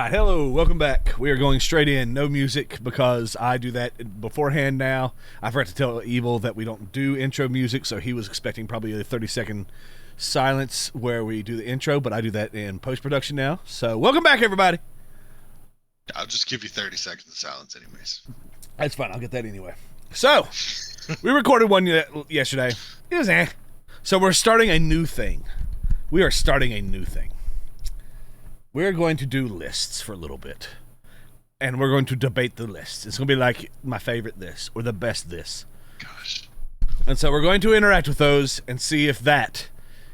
Alright, hello, welcome back. We are going straight in, no music, because I do that beforehand now. I forgot to tell Evil that we don't do intro music, so he was expecting probably a 30-second silence where we do the intro, but I do that in post-production now. So, welcome back, everybody. I'll just give you 30 seconds of silence anyways. That's fine, I'll get that anyway. So, we recorded one yesterday. It was So, we're starting a new thing. We are starting a new thing. We're going to do lists for a little bit. And we're going to debate the lists. It's going to be like my favorite this or the best this. Gosh. And so we're going to interact with those and see if that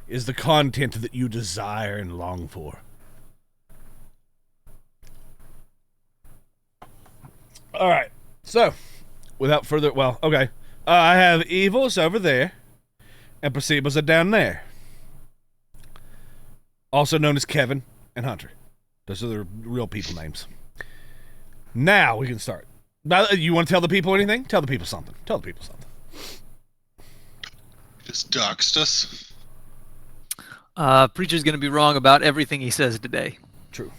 is the content that you desire and long for. All right. So, without further... Well, okay. I have Evils over there. And Placebos are down there. Also known as Kevin and Hunter. Those are the real people names. Now we can start. You want to tell the people anything? Tell the people something. Tell the people something. Just doxed us. Preacher's going to be wrong about everything he says today. True.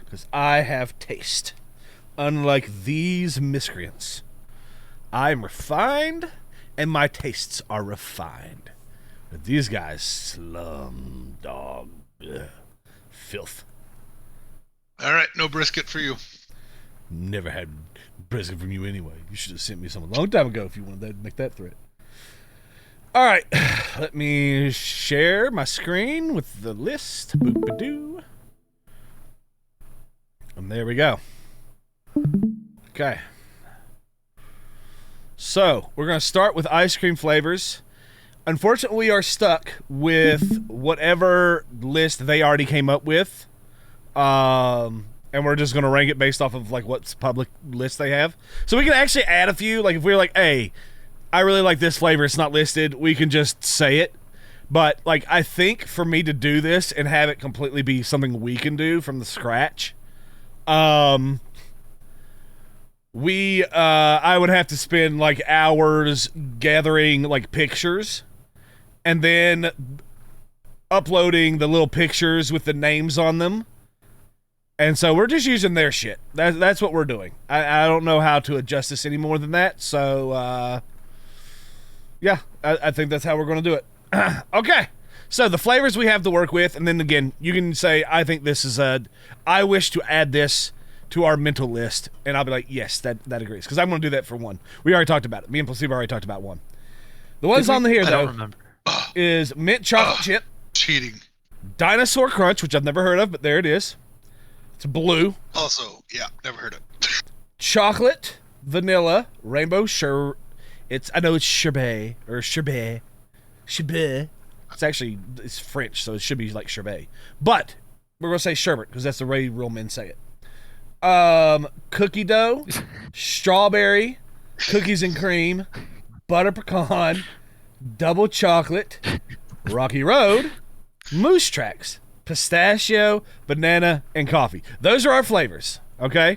Because I have taste. Unlike these miscreants. I'm refined, and my tastes are refined. But these guys, slum dog. Ugh. Filth. All right, no brisket for you. Never had brisket from you anyway. You should have sent me some a long time ago if you wanted to make that threat. All right, let me share my screen with the list. Boop-a-doo. And there we go. Okay. So, we're going to start with ice cream flavors. Unfortunately, we are stuck with whatever list they already came up with. And we're just going to rank it based off of, like, what's public list they have. So we can actually add a few. Like, if we're like, hey, I really like this flavor. It's not listed. We can just say it. But, like, I think for me to do this and have it completely be something we can do from the scratch, I would have to spend, like, hours gathering, like, pictures. And then uploading the little pictures with the names on them. And so we're just using their shit. That's what we're doing. I don't know how to adjust this any more than that. So, yeah, I think that's how we're going to do it. Okay. So the flavors we have to work with. And then again, you can say, I think this is I wish to add this to our mental list. And I'll be like, yes, that agrees. Because I'm going to do that for one. We already talked about it. Me and Placebo already talked about one. The ones on here, I though. don't remember. Is mint chocolate chip, Cheating. dinosaur crunch, which I've never heard of, but there it is. It's blue. Also, yeah, never heard of it. Chocolate, vanilla, rainbow I know it's sherbet or sherbet. It's French, so it should be like sherbet. But we're gonna say sherbet because that's the way real men say it. Cookie dough, strawberry, cookies and cream, butter pecan, double chocolate, Rocky Road, Moose Tracks, pistachio, banana, and coffee. Those are our flavors, okay?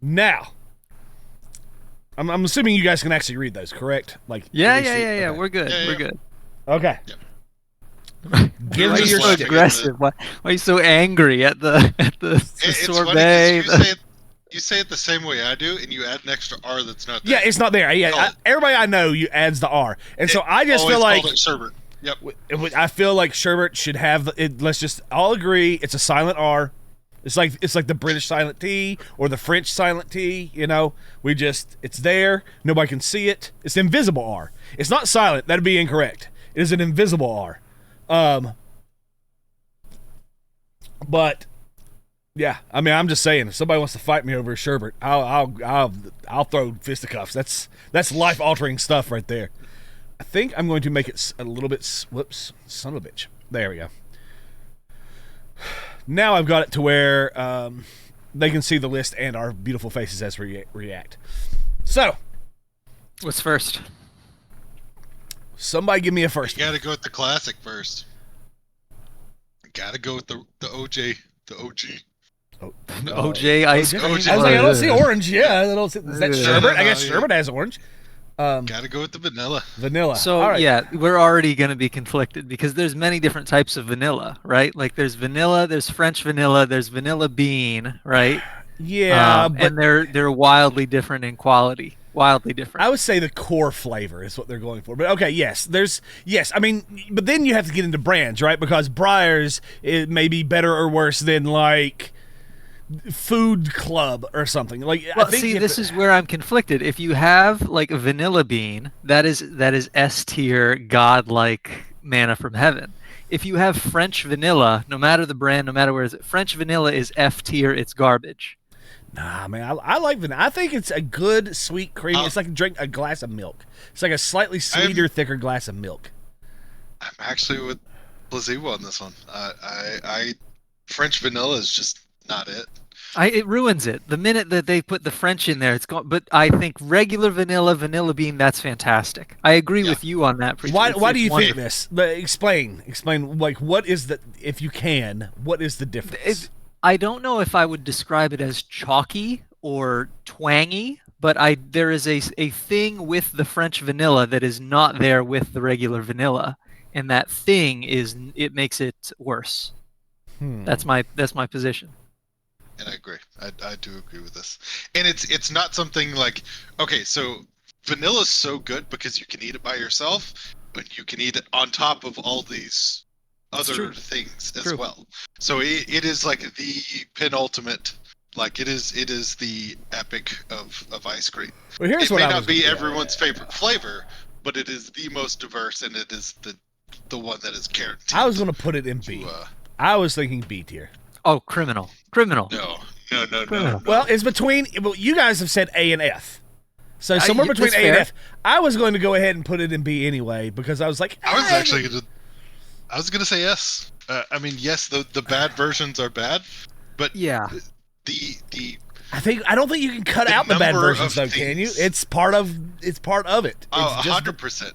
Now, I'm assuming you guys can actually read those, correct? Like, Yeah. Okay. We're good. Yeah, We're yeah. good. Okay. Give Why me are you your so laughing at aggressive? Why are you so angry at the It's sorbet? funny 'cause you say it the same way I do, and you add an extra R that's not there. Yeah, it's not there. Yeah, everybody I know you adds the R, and so I just feel like called it sherbet. Yep. I feel like sherbet should have it. Let's just all agree it's a silent R. It's like the British silent T or the French silent T. You know, it's there. Nobody can see it. It's invisible R. It's not silent. That'd be incorrect. It is an invisible R. But yeah, I mean, I'm just saying, if somebody wants to fight me over a sherbet, I'll throw fisticuffs. That's life altering stuff right there. I think I'm going to make it a little bit. Whoops, son of a bitch. There we go. Now I've got it to where they can see the list and our beautiful faces as we react. So, What's first? somebody give me a first. You gotta go with the classic first. You gotta go with the OJ, the OG. Oh, OJ ice OJ. cream. I was like, I don't see orange. Yeah, is that sherbet? I guess yeah. sherbet has orange. Gotta go with the vanilla. Vanilla. So All right. yeah, we're already going to be conflicted because there's many different types of vanilla, right? Like there's vanilla, there's French vanilla, there's vanilla bean, right? Yeah, but and they're wildly different in quality, wildly different. I would say the core flavor is what they're going for. But okay, yes, I mean, but then you have to get into brands, right? Because Breyers it may be better or worse than like Food Club or something. Like, Well, I think see, this is where I'm conflicted. If you have like a vanilla bean, that is S tier, godlike manna from heaven. If you have French vanilla, no matter the brand, no matter where it's French vanilla is F tier, it's garbage. Nah, man, I like vanilla. I think it's a good sweet cream. Uh, It's like drink a glass of milk. It's like a slightly sweeter, thicker glass of milk. I'm actually with Placebo on this one. I French vanilla is just not it. It ruins it. The minute that they put the French in there, it's gone. But I think regular vanilla bean, that's fantastic. I agree Yeah. with you on that. Preacher. Why It's do you think wonderful. this? Explain. Like, what is the, if you can, what is the difference? I don't know if I would describe it as chalky or twangy, but there is a thing with the French vanilla that is not there with the regular vanilla, and that thing it makes it worse. That's my position. And I agree. I do agree with this. And it's not something like, okay, so vanilla's so good because you can eat it by yourself, but you can eat it on top of all these other true. things as True. well. So it is like the penultimate, like it is the epic of ice cream. Well, here's It what may I not was be yeah, everyone's favorite flavor, but it is the most diverse, and it is the one that is guaranteed. I was going to put it in B. to, I was thinking B tier. Oh, criminal. no. Well, it's between. Well, you guys have said A and F, so somewhere between that's A and fair. F. I was going to go ahead and put it in B anyway because I was like, I was gonna say yes. I mean, yes, the bad versions are bad, but Yeah. the I don't think you can cut The out the bad number versions of though, can you? things- It's part of it. oh, It's just 100%.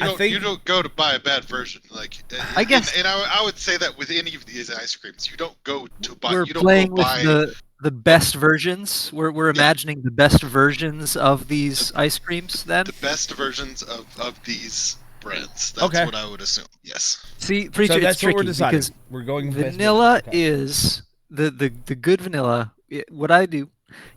I think- You don't go to buy a bad version, like I guess- and I would say that with any of these ice creams, you don't go to buy. We're You don't playing go with buy. the best versions. We're imagining the best versions of these ice creams then. The best versions of these brands. That's Okay. what I would assume. Yes. See, preacher, so it's that's what we're tricky deciding. because We're going with best vanilla version. Okay. is the good vanilla. What I do,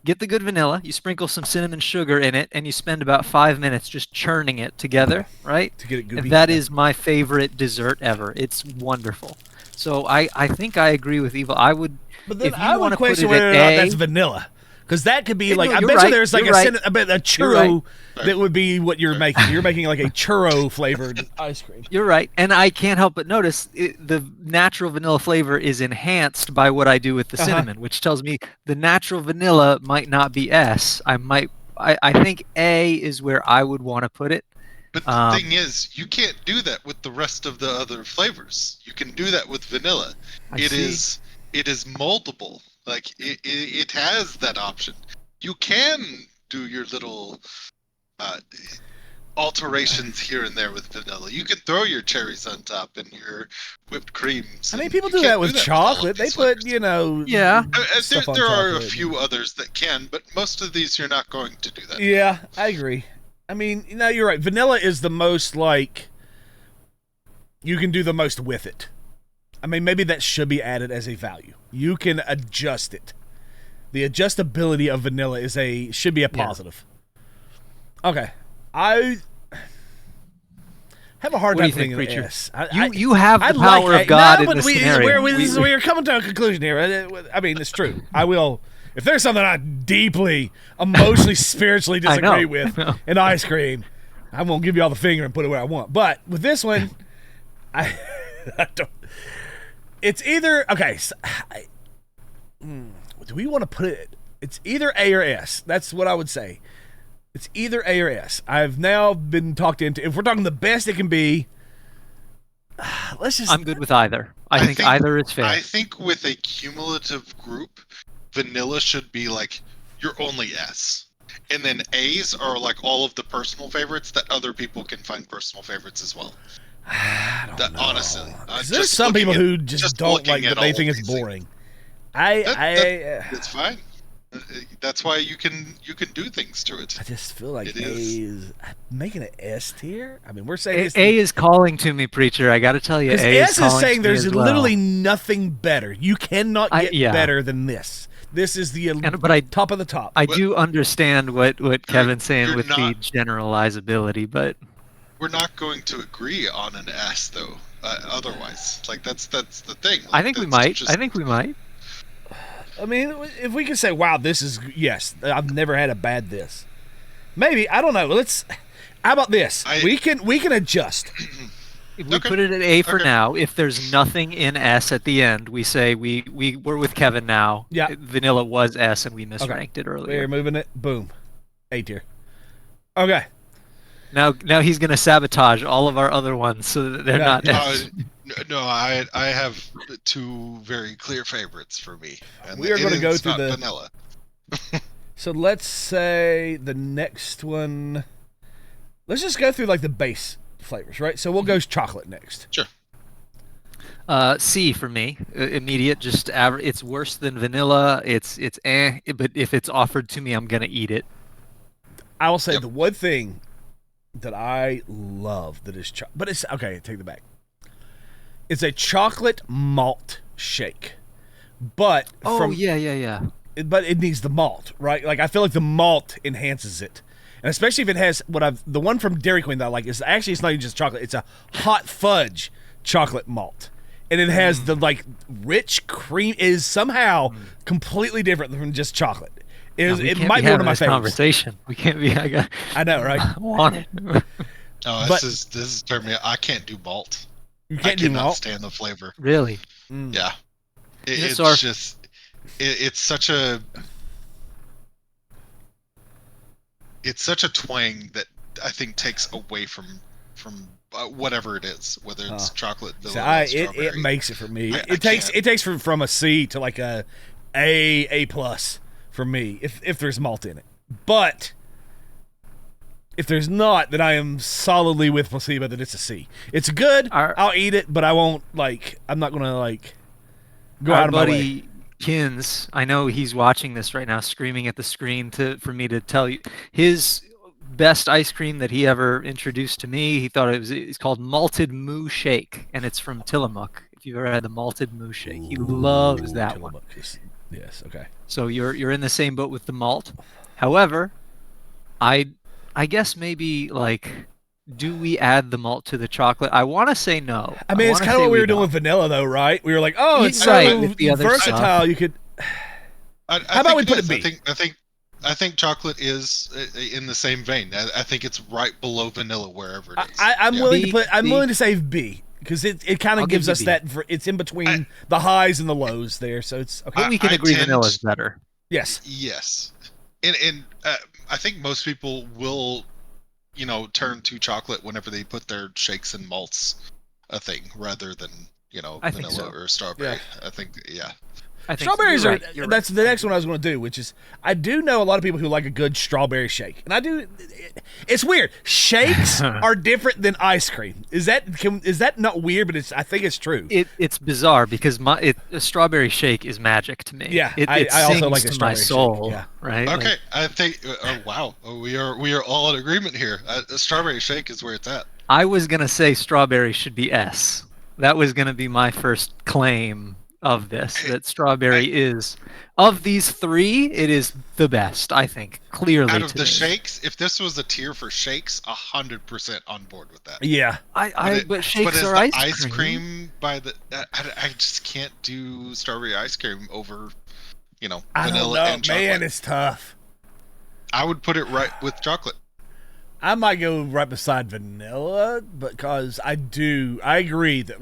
get the good vanilla, you sprinkle some cinnamon sugar in it, and you spend about 5 minutes just churning it together, right? to get it goopy. And that is my favorite dessert ever. It's wonderful. So I think I agree with Evil. I would. But then if you I would wanna put question it whether or at not A- that's vanilla, because that could be Yeah, like no, I you're bet you right, there's like you're right. I bet a You're right. churro that would be what you're making. You're making like a churro flavored ice cream. You're right, and I can't help but notice the natural vanilla flavor is enhanced by what I do with the Uh-huh. cinnamon, which tells me the natural vanilla might not be S. I think A is where I would want to put it. But the thing is, you can't do that with the rest of the other flavors. You can do that with vanilla. It is moldable. Like it has that option. You can do your little alterations here and there with vanilla. You can throw your cherries on top and your whipped creams. I mean, and people you do can't that with all of chocolate. They these put, flavors. Yeah. stuff on There are a chocolate. few others that can, but most of these you're not going to do that. Yeah, I agree. I mean, you're right. Vanilla is the most like you can do the most with it. I mean, maybe that should be added as a value. You can adjust it. The adjustability of vanilla should be a positive. Okay, I have a hard What do time you think, putting an Preacher? S. I- You have the I power like of God no, in but this scenario. we're coming to a conclusion here. I mean, it's true. I will. If there's something I deeply, emotionally, spiritually I know. disagree with in ice cream, I won't give you all the finger and put it where I want. But with this one, I don't. It's either okay. So, do we want to put it? It's either A or S. That's what I would say. It's either A or S. I've now been talked into. If we're talking the best it can be, let's just. I'm good with either. I think either is fair. I think with a cumulative group, vanilla should be like your only S. And then A's are like all of the personal favorites that other people can find personal favorites as well. I don't know. Honestly. There's just some people looking who at- just just don't looking like at that. They all think of it's these things. boring. It's fine. That's why you can do things to it. I just feel like It A is. is making it S tier. I mean, we're saying A, this. A is calling to me, preacher. I got to tell you, Because A is S is calling saying to me there's as well. literally nothing better. You cannot get yeah. better than this. This is the But I top of the top. I do understand what Kevin's saying you're with the not- generalizability, but We're not going to agree on an S though. Otherwise, like that's the thing. I Like, think we that's might. just- I think we might. I mean, if we could say, "Wow, this is yes," I've never had a bad this. Maybe I don't know. Let's. How about this? We can adjust. If we Okay. put it at A for Okay. now, if there's nothing in S at the end, we say we're with Kevin now. Yeah. Vanilla was S and we misranked it earlier. We're moving it. Boom, A tier. Okay. Now he's gonna sabotage all of our other ones so that they're No. not S. No, I have two very clear favorites for me. And We are gonna go it's through not the- vanilla. So let's say the next one. Let's just go through like the base flavors, right? So we'll go chocolate next. Sure. C for me, immediate. Just average. It's worse than vanilla. It's but if it's offered to me, I'm gonna eat it. I will say Yep. the one thing that I love that is but it's okay. Take it back. It's a chocolate malt shake, but Oh yeah. but it needs the malt, right? Like I feel like the malt enhances it, and especially if it has the one from Dairy Queen that I like is actually it's not even just chocolate; it's a hot fudge chocolate malt, and it has the like rich cream is somehow completely different from just chocolate. It might be one of my favorites. Conversation. We can't be. I know, right? I want it. No, But- this is turning me. I can't do malt. You I can't do cannot malt. stand the flavor. Really? Mm. Yeah, Yeah, it's so our- just it's such a twang that I think takes away from whatever it is, whether it's chocolate, So vanilla, it strawberry. makes it for me. I It takes can't. from a C to like A plus for me if there's malt in it. But if there's not, then I am solidly with placebo that it's a C. It's good. I'll eat it, but I won't I'm not gonna go Our out of my way. buddy Kins, I know he's watching this right now, screaming at the screen for me to tell you his best ice cream that he ever introduced to me. He thought it's called Malted Moo Shake, and it's from Tillamook. If you've ever had the Malted Moo Shake, he loves that one. Yes. Okay. So you're in the same boat with the malt. However, I guess maybe do we add the malt to the chocolate? I want to say no. I mean, it's wanna kind of say what we were doing don't. with vanilla, though, right? We were like, oh, it's Right, so with the other versatile. stuff. You could. I How about we think put it it is. B? I think chocolate is in the same vein. I think it's right below vanilla wherever it is. I'm Yeah. willing B, to put. I'm B. willing to say B because it kind I'll of give gives you us B. that. It's in between the highs and the lows there, so it's okay. But we can I agree tend- vanilla's better. Yes. Yes, and I think most people will, turn to chocolate whenever they put their shakes and malts a thing rather than I think vanilla so. or strawberry. I think I think Strawberries you're are. right, you're right. That's the next one I was going to do, which is I do know a lot of people who like a good strawberry shake, and I do. It's weird. Shakes are different than ice cream. Is that not weird? But I think it's true. It's bizarre because a strawberry shake is magic to me. Yeah, it I also sings like a to my strawberry shake, soul. yeah. Right. Like, okay. I think wow, we are all in agreement here. A strawberry shake is where it's at. I was gonna say strawberry should be S. That was gonna be my first claim of this. That strawberry is of these three, it is the best. I think clearly. Out of to the me. shakes, if this was a tier for shakes, 100% on board with that. Yeah. But shakes as are the ice cream by the I just can't do strawberry ice cream over I don't vanilla know, and chocolate. man. It's tough. I would put it right with chocolate. I might go right beside vanilla because I agree that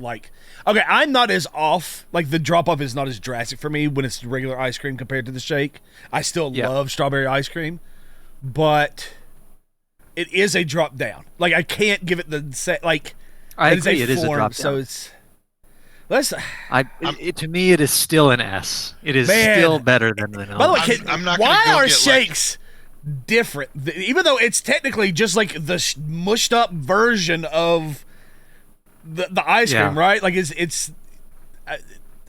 okay, I'm not as off. Like the drop off is not as drastic for me when it's regular ice cream compared to the shake. I still love strawberry ice cream, but it is a drop down. Like I can't give it the set. Like I it is agree. a It is a form, drop so down. it's. Let's. To me, it is still an S. It is Man. still better than vanilla. By the way, I'm not gonna why go are get, shakes different? Even though it's technically just like the mushed up version of the ice cream, Yeah. right? Like it's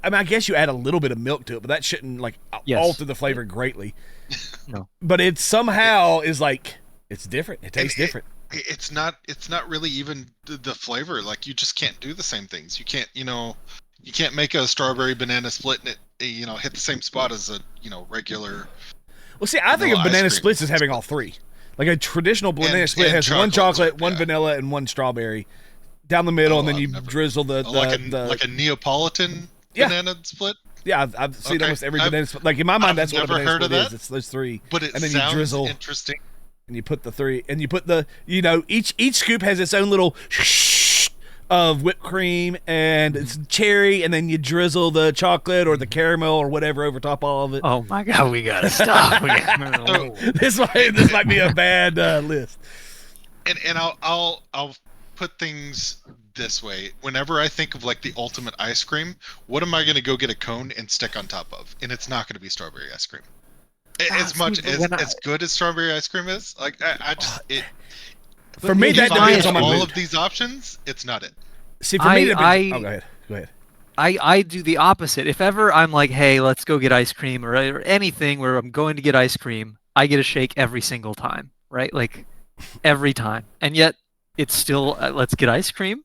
I mean, I guess you add a little bit of milk to it, but that shouldn't like Yes. alter the flavor greatly. No. But it somehow is like it's different. It tastes different. It's not really even the flavor. Like you just can't do the same things. You can't, you can't make a strawberry banana split and it, hit the same spot as a, regular. Well, see, I think Vanilla of ice banana cream. splits as having all three. Like a traditional banana And- split and has one chocolate, chocolate, one yeah. vanilla, and one strawberry down the middle, Oh, and then I've you never- drizzle the like a Neapolitan Yeah. banana split, yeah. I've seen Okay. almost every I've- banana split. Like in my mind, I've that's what a never banana heard of split is. that. It's those three, but it and then you sounds drizzle. interesting. And you put the three, and you put the, each scoop has its own little of whipped cream, and it's cherry, and then you drizzle the chocolate or the caramel or whatever over top all of it. Oh my God, we gotta stop. This might be a bad list. And I'll put things this way. Whenever I think of like the ultimate ice cream, what am I going to go get a cone and stick on top of? And it's not going to be strawberry ice cream. As see, much but as when as good as strawberry ice cream is, like I just it. For me, If that I depends had on my all mood. of these options, it's not it. See, for me, I- oh, go ahead. Go ahead. I do the opposite. If ever I'm like, hey, let's go get ice cream or anything where I'm going to get ice cream, I get a shake every single time, right? Like every time. And yet it's still, let's get ice cream,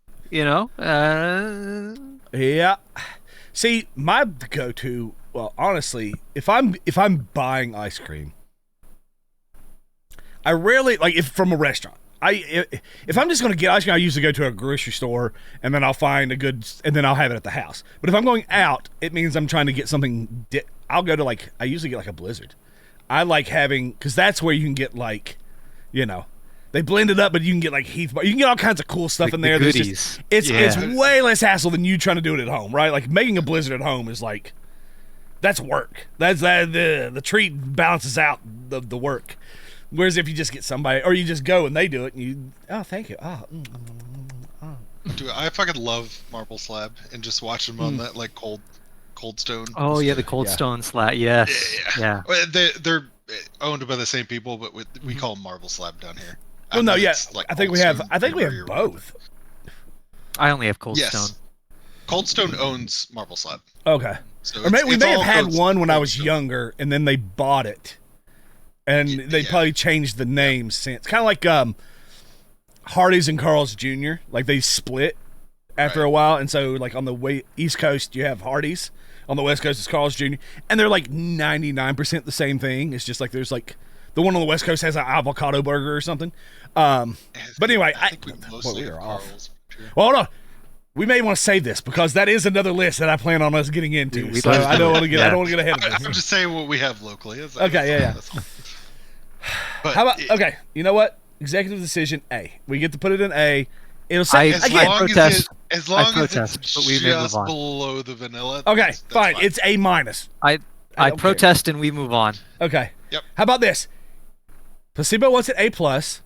Yeah. See, my go-to, well, honestly, if I'm buying ice cream, I rarely if from a restaurant. If I'm just going to get ice cream, I usually go to a grocery store and then I'll find and then I'll have it at the house. But if I'm going out, it means I'm trying to get something. I'll go to I usually get a Blizzard. I like having, because that's where you can get they blend it up, but you can get Heath Bar. You can get all kinds of cool stuff in there. The That's goodies. It's Yeah. way less hassle than you trying to do it at home, right? Like making a Blizzard at home is that's work. That's the treat balances out the work. Whereas if you just get somebody, or you just go and they do it, and thank you. Dude, I fucking love Marble Slab and just watching them on that Cold Stone. Oh yeah, the Cold Yeah. Stone slat. Yes. Yeah. Well, they're owned by the same people, but we call them Marble Slab down here. Well, no, mean, yeah, it's like I think Cold we have. Stone I think we have Creamery or both. I only have Cold Yes. Stone. Cold Stone owns Marble Slab. Okay. So Or we it's may have all had Cold- one when I Cold was Stone. younger, and then they bought it, and they Yeah. probably changed the name since. Kind of like Hardee's and Carl's Jr. Like they split after Right. a while, and so on the East Coast you have Hardee's, on the West Coast it's Carl's Jr. And they're 99% the same thing. It's just there's the one on the West Coast has an avocado burger or something. But anyway, I think we boy, mostly we have are off. Carl's. Well, hold on. We may want to save this because that is another list that I plan on us getting into. We So both I don't do. want to get. Yeah. I don't want to get ahead of I'm this. just saying what we have locally. Okay, yeah. That's fine. But How about okay? You know what? Executive decision A. We get to put it in A. It'll say I again. protest. As long as protest, it's but we may move just on. below the vanilla. Okay, that's fine. It's A minus. I don't protest and we move on. Okay. Yep. How about this? Placebo wants it A plus.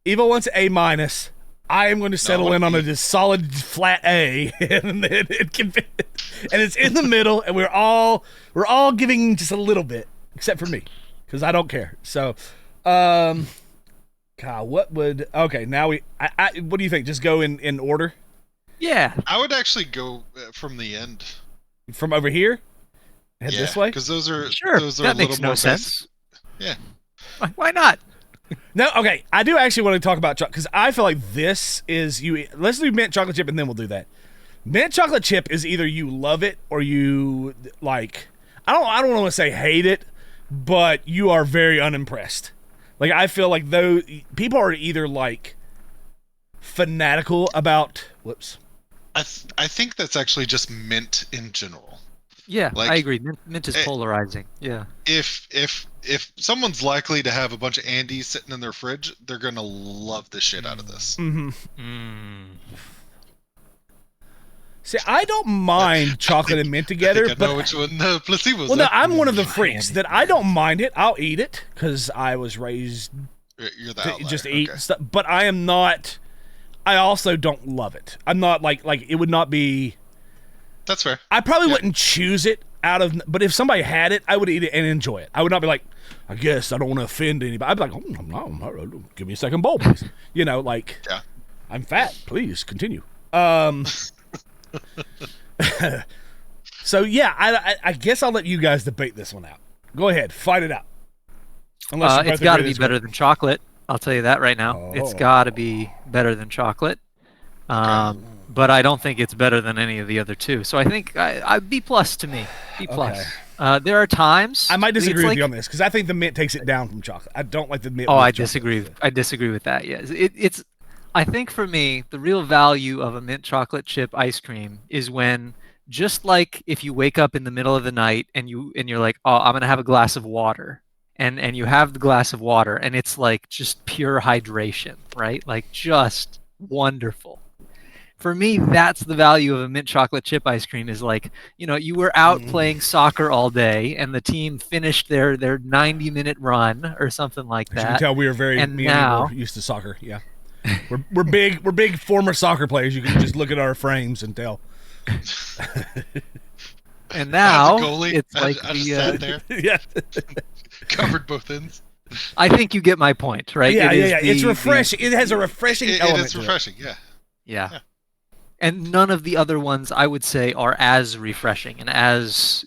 Eva wants it A minus. I am going to settle in on a just solid flat A, and then it can be, and it's in the middle, and we're all giving just a little bit, except for me, because I don't care. So, God, what would now what do you think? Just go in order Yeah. I would actually go from the end. from over here, head this way. because those are Sure. those are That a little makes more no sense. Yeah. Why not? No, okay. I do actually want to talk about chocolate because I feel like this is you. Let's do mint chocolate chip and then we'll do that. Mint chocolate chip is either you love it or you I don't want to say hate it, but you are very unimpressed. I feel like though people are either fanatical about. Whoops. I think that's actually just mint in general. Yeah, Like- I agree. Mint is Eh. polarizing. Yeah. If someone's likely to have a bunch of Andes sitting in their fridge, they're gonna love the shit out of this. Mm-hmm. Mm. See, I don't mind chocolate and mint together, I think I know but which one the placebo's. well, no, in. I'm one of the freaks that I don't mind it. I'll eat it because I was raised You're the to outlier. just eat okay. stuff, but I am not. I also don't love it. I'm not like it would not be. That's fair. I probably Yeah. wouldn't choose it out of. But if somebody had it, I would eat it and enjoy it. I would not be like, I guess I don't want to offend anybody. I'd be like, give me a second bowl, please. Yeah. I'm fat. Please continue. So yeah, I guess I'll let you guys debate this one out. Go ahead, fight it out. Unless you It's both got to agree be this better way. than chocolate. I'll tell you that right now. It's Oh. got to be better than chocolate. But I don't think it's better than any of the other two. So I think I B plus to me. B plus. Okay. There are times I might disagree it's with you like- on this because I think the mint takes it down from chocolate. I don't like the mint. Oh, with I chocolate. disagree. I disagree with that. Yes, it's. I think for me, the real value of a mint chocolate chip ice cream is when, just like if you wake up in the middle of the night and you're like, oh, I'm gonna have a glass of water, and you have the glass of water, and it's like just pure hydration, right? Like just wonderful. For me, that's the value of a mint chocolate chip ice cream is like, you were out playing soccer all day and the team finished their 90-minute run or something like As you can that. tell, we are very And me now- and you were used to soccer. Yeah, we're big former soccer players. You can just look at our frames and tell. And now As a goalie, it's I like just sat there, Yeah, covered both ends. I think you get my point, right? yeah, It is yeah. It's the- refreshing. It has a refreshing It element. is to it. refreshing, yeah. Yeah. Yeah. And none of the other ones I would say are as refreshing and as,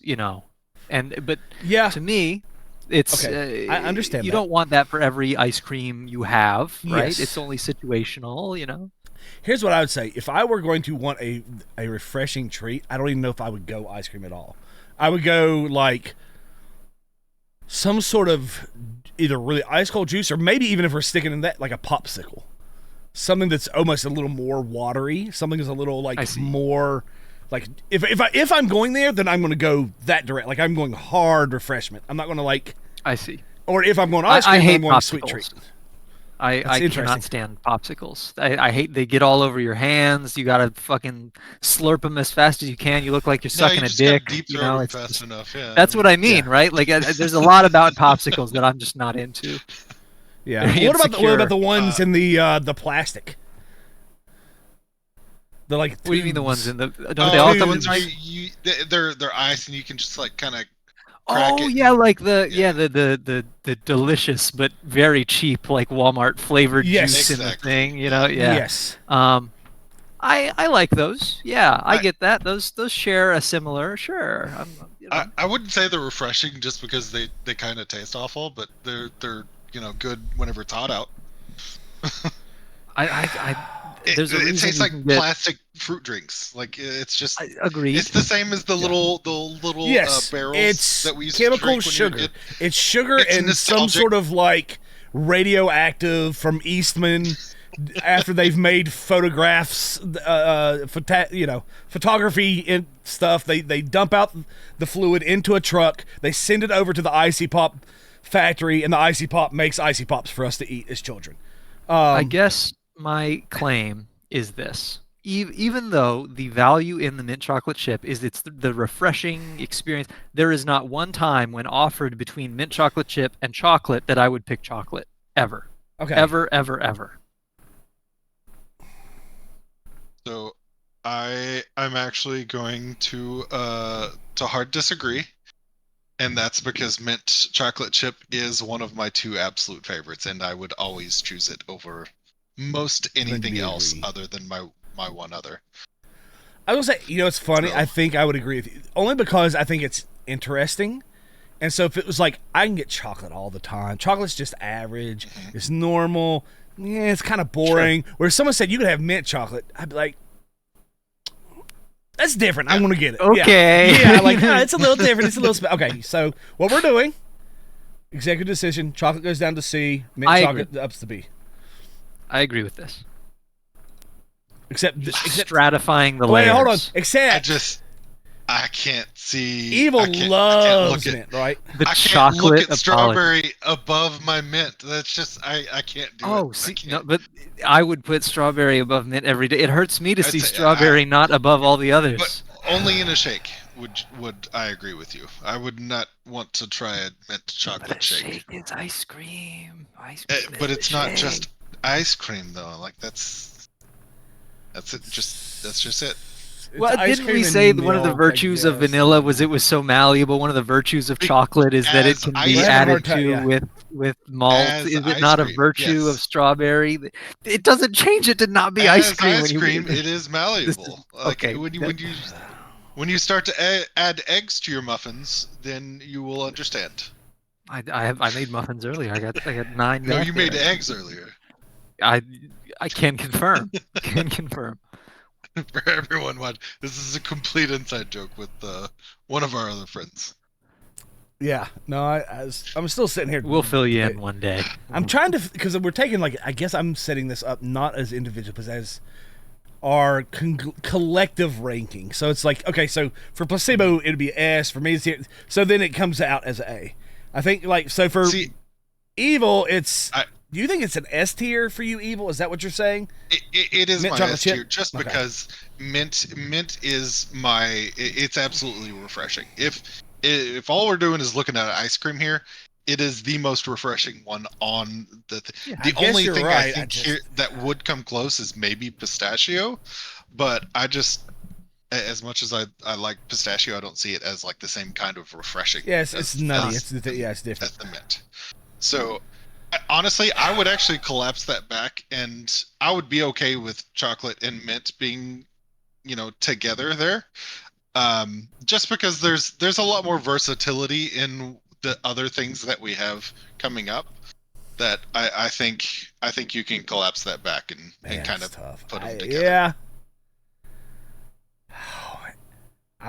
but Yeah, to me, it's Okay, I understand you that. don't want that for every ice cream you have, right? Yes. It's only situational. here's what I would say. If I were going to want a refreshing treat, I don't even know if I would go ice cream at all. I would go like some sort of either really ice cold juice or maybe even if we're sticking in that, like a popsicle. Something that's almost a little more watery. Something that's a little I like see. more like if I'm going there, then I'm going to go that direct. Like I'm going hard refreshment. I'm not going to like, I see. or if I'm going ice I cream, hate I'm going sweet treat. popsicles. I interesting. cannot stand popsicles. I hate they get all over your hands. You gotta fucking slurp them as fast as you can. You look like you're No, sucking you a just gotta dick. deep You throat know, them it's fast just- enough, yeah. that's what I mean, right? Like there's a lot about popsicles that I'm just not into. Yeah. Very What about the insecure. ones in the plastic? The like. What do you mean the ones tubes. in the? Don't they all come in? They're ice, and you can just like kind of crack Oh it. yeah, like the delicious but very cheap like Walmart flavored Yes. juice in the Exactly. thing. Yeah. Yes. I like those. Yeah, I I- get that. Those share a similar. Sure. I wouldn't say they're refreshing just because they kind of taste awful, but they're good whenever it's hot out. There's a it reason tastes you like can get- plastic fruit drinks. Like it's just I agreed. it's the same as the little Yes. barrels It's that we used to chemical drink when sugar. we were It's sugar It's and some nostalgic. sort of like radioactive from Eastman. After they've made photographs, photography and stuff, they dump out the fluid into a truck. They send it over to the Icy Pop factory, and the Icy Pop makes Icy Pops for us to eat as children. I guess my claim is this. Even though the value in the mint chocolate chip is it's the refreshing experience, there is not one time when offered between mint chocolate chip and chocolate that I would pick chocolate. Ever. Okay. Ever, ever, ever. So I'm actually going to hard disagree, and that's because mint chocolate chip is one of my two absolute favorites, and I would always choose it over most anything we else agree. other than my one other. I will say, it's funny. So- I think I would agree with you, only because I think it's interesting. And so if it was like, I can get chocolate all the time. Chocolate's just average. It's normal. Yeah, it's kind of boring. Where if someone said you could have mint chocolate, I'd be like, that's different. I'm going to get it. Yeah. Okay. Yeah, like, it's a little different. It's a little okay, so what we're doing, executive decision, chocolate goes down to C, mint I chocolate ups to B. I agree with this. Except Stratifying the wait, layers. hold on. Except I can't see. Evil I can't loves look at, mint, right? The I can't chocolate look at apology. strawberry above my mint. That's just I can't do it. Oh, I see, can't. no, but I would put strawberry above mint every day. It hurts me to I'd see say, strawberry not above all the others. But only in a shake would I agree with you. I would not want to try a mint But chocolate a shake. shake is ice cream. Ice Eh, cream but is it's a not shake. just ice cream though. Like that's it. That's just it. It's Well, ice didn't cream we and say that one of the milk, I virtues of guess. vanilla was it was so malleable? One of the virtues of chocolate is that it As can ice be cream. added to Yeah. with malt. As Is it ice not a cream, virtue yes. of strawberry? It doesn't change it to not be As ice cream. ice when you- cream, it is malleable. Like okay, when you when you start to add eggs to your muffins, then you will understand. I made muffins earlier. I got 9. No, back you there. made eggs earlier. I can confirm. Can confirm. For everyone, this is a complete inside joke with one of our other friends. Yeah, no, I'm still sitting here. We'll fill you in one day. I'm trying to, because we're taking, like, I guess I'm setting this up not as individual, but as our collective ranking. So it's like, okay, so for placebo, it'd be S. For me, it's here. So then it comes out as A. I think, like, so for evil, it's. Do you think it's an S tier for you, evil? Is that what you're saying? It is mint my S tier, chip? just Okay. because mint is my. It's absolutely refreshing. If all we're doing is looking at ice cream here, it is the most refreshing one on the. I The guess only you're thing right, I think here that would come close is maybe pistachio, but I just. As much as I like pistachio, I don't see it as like the same kind of refreshing. Yes, it's nutty. as It's different. as the mint. So honestly, I would actually collapse that back, and I would be okay with chocolate and mint being, together there. Just because there's a lot more versatility in the other things that we have coming up, that I think you can collapse that back and kind of tough. put them together. Yeah.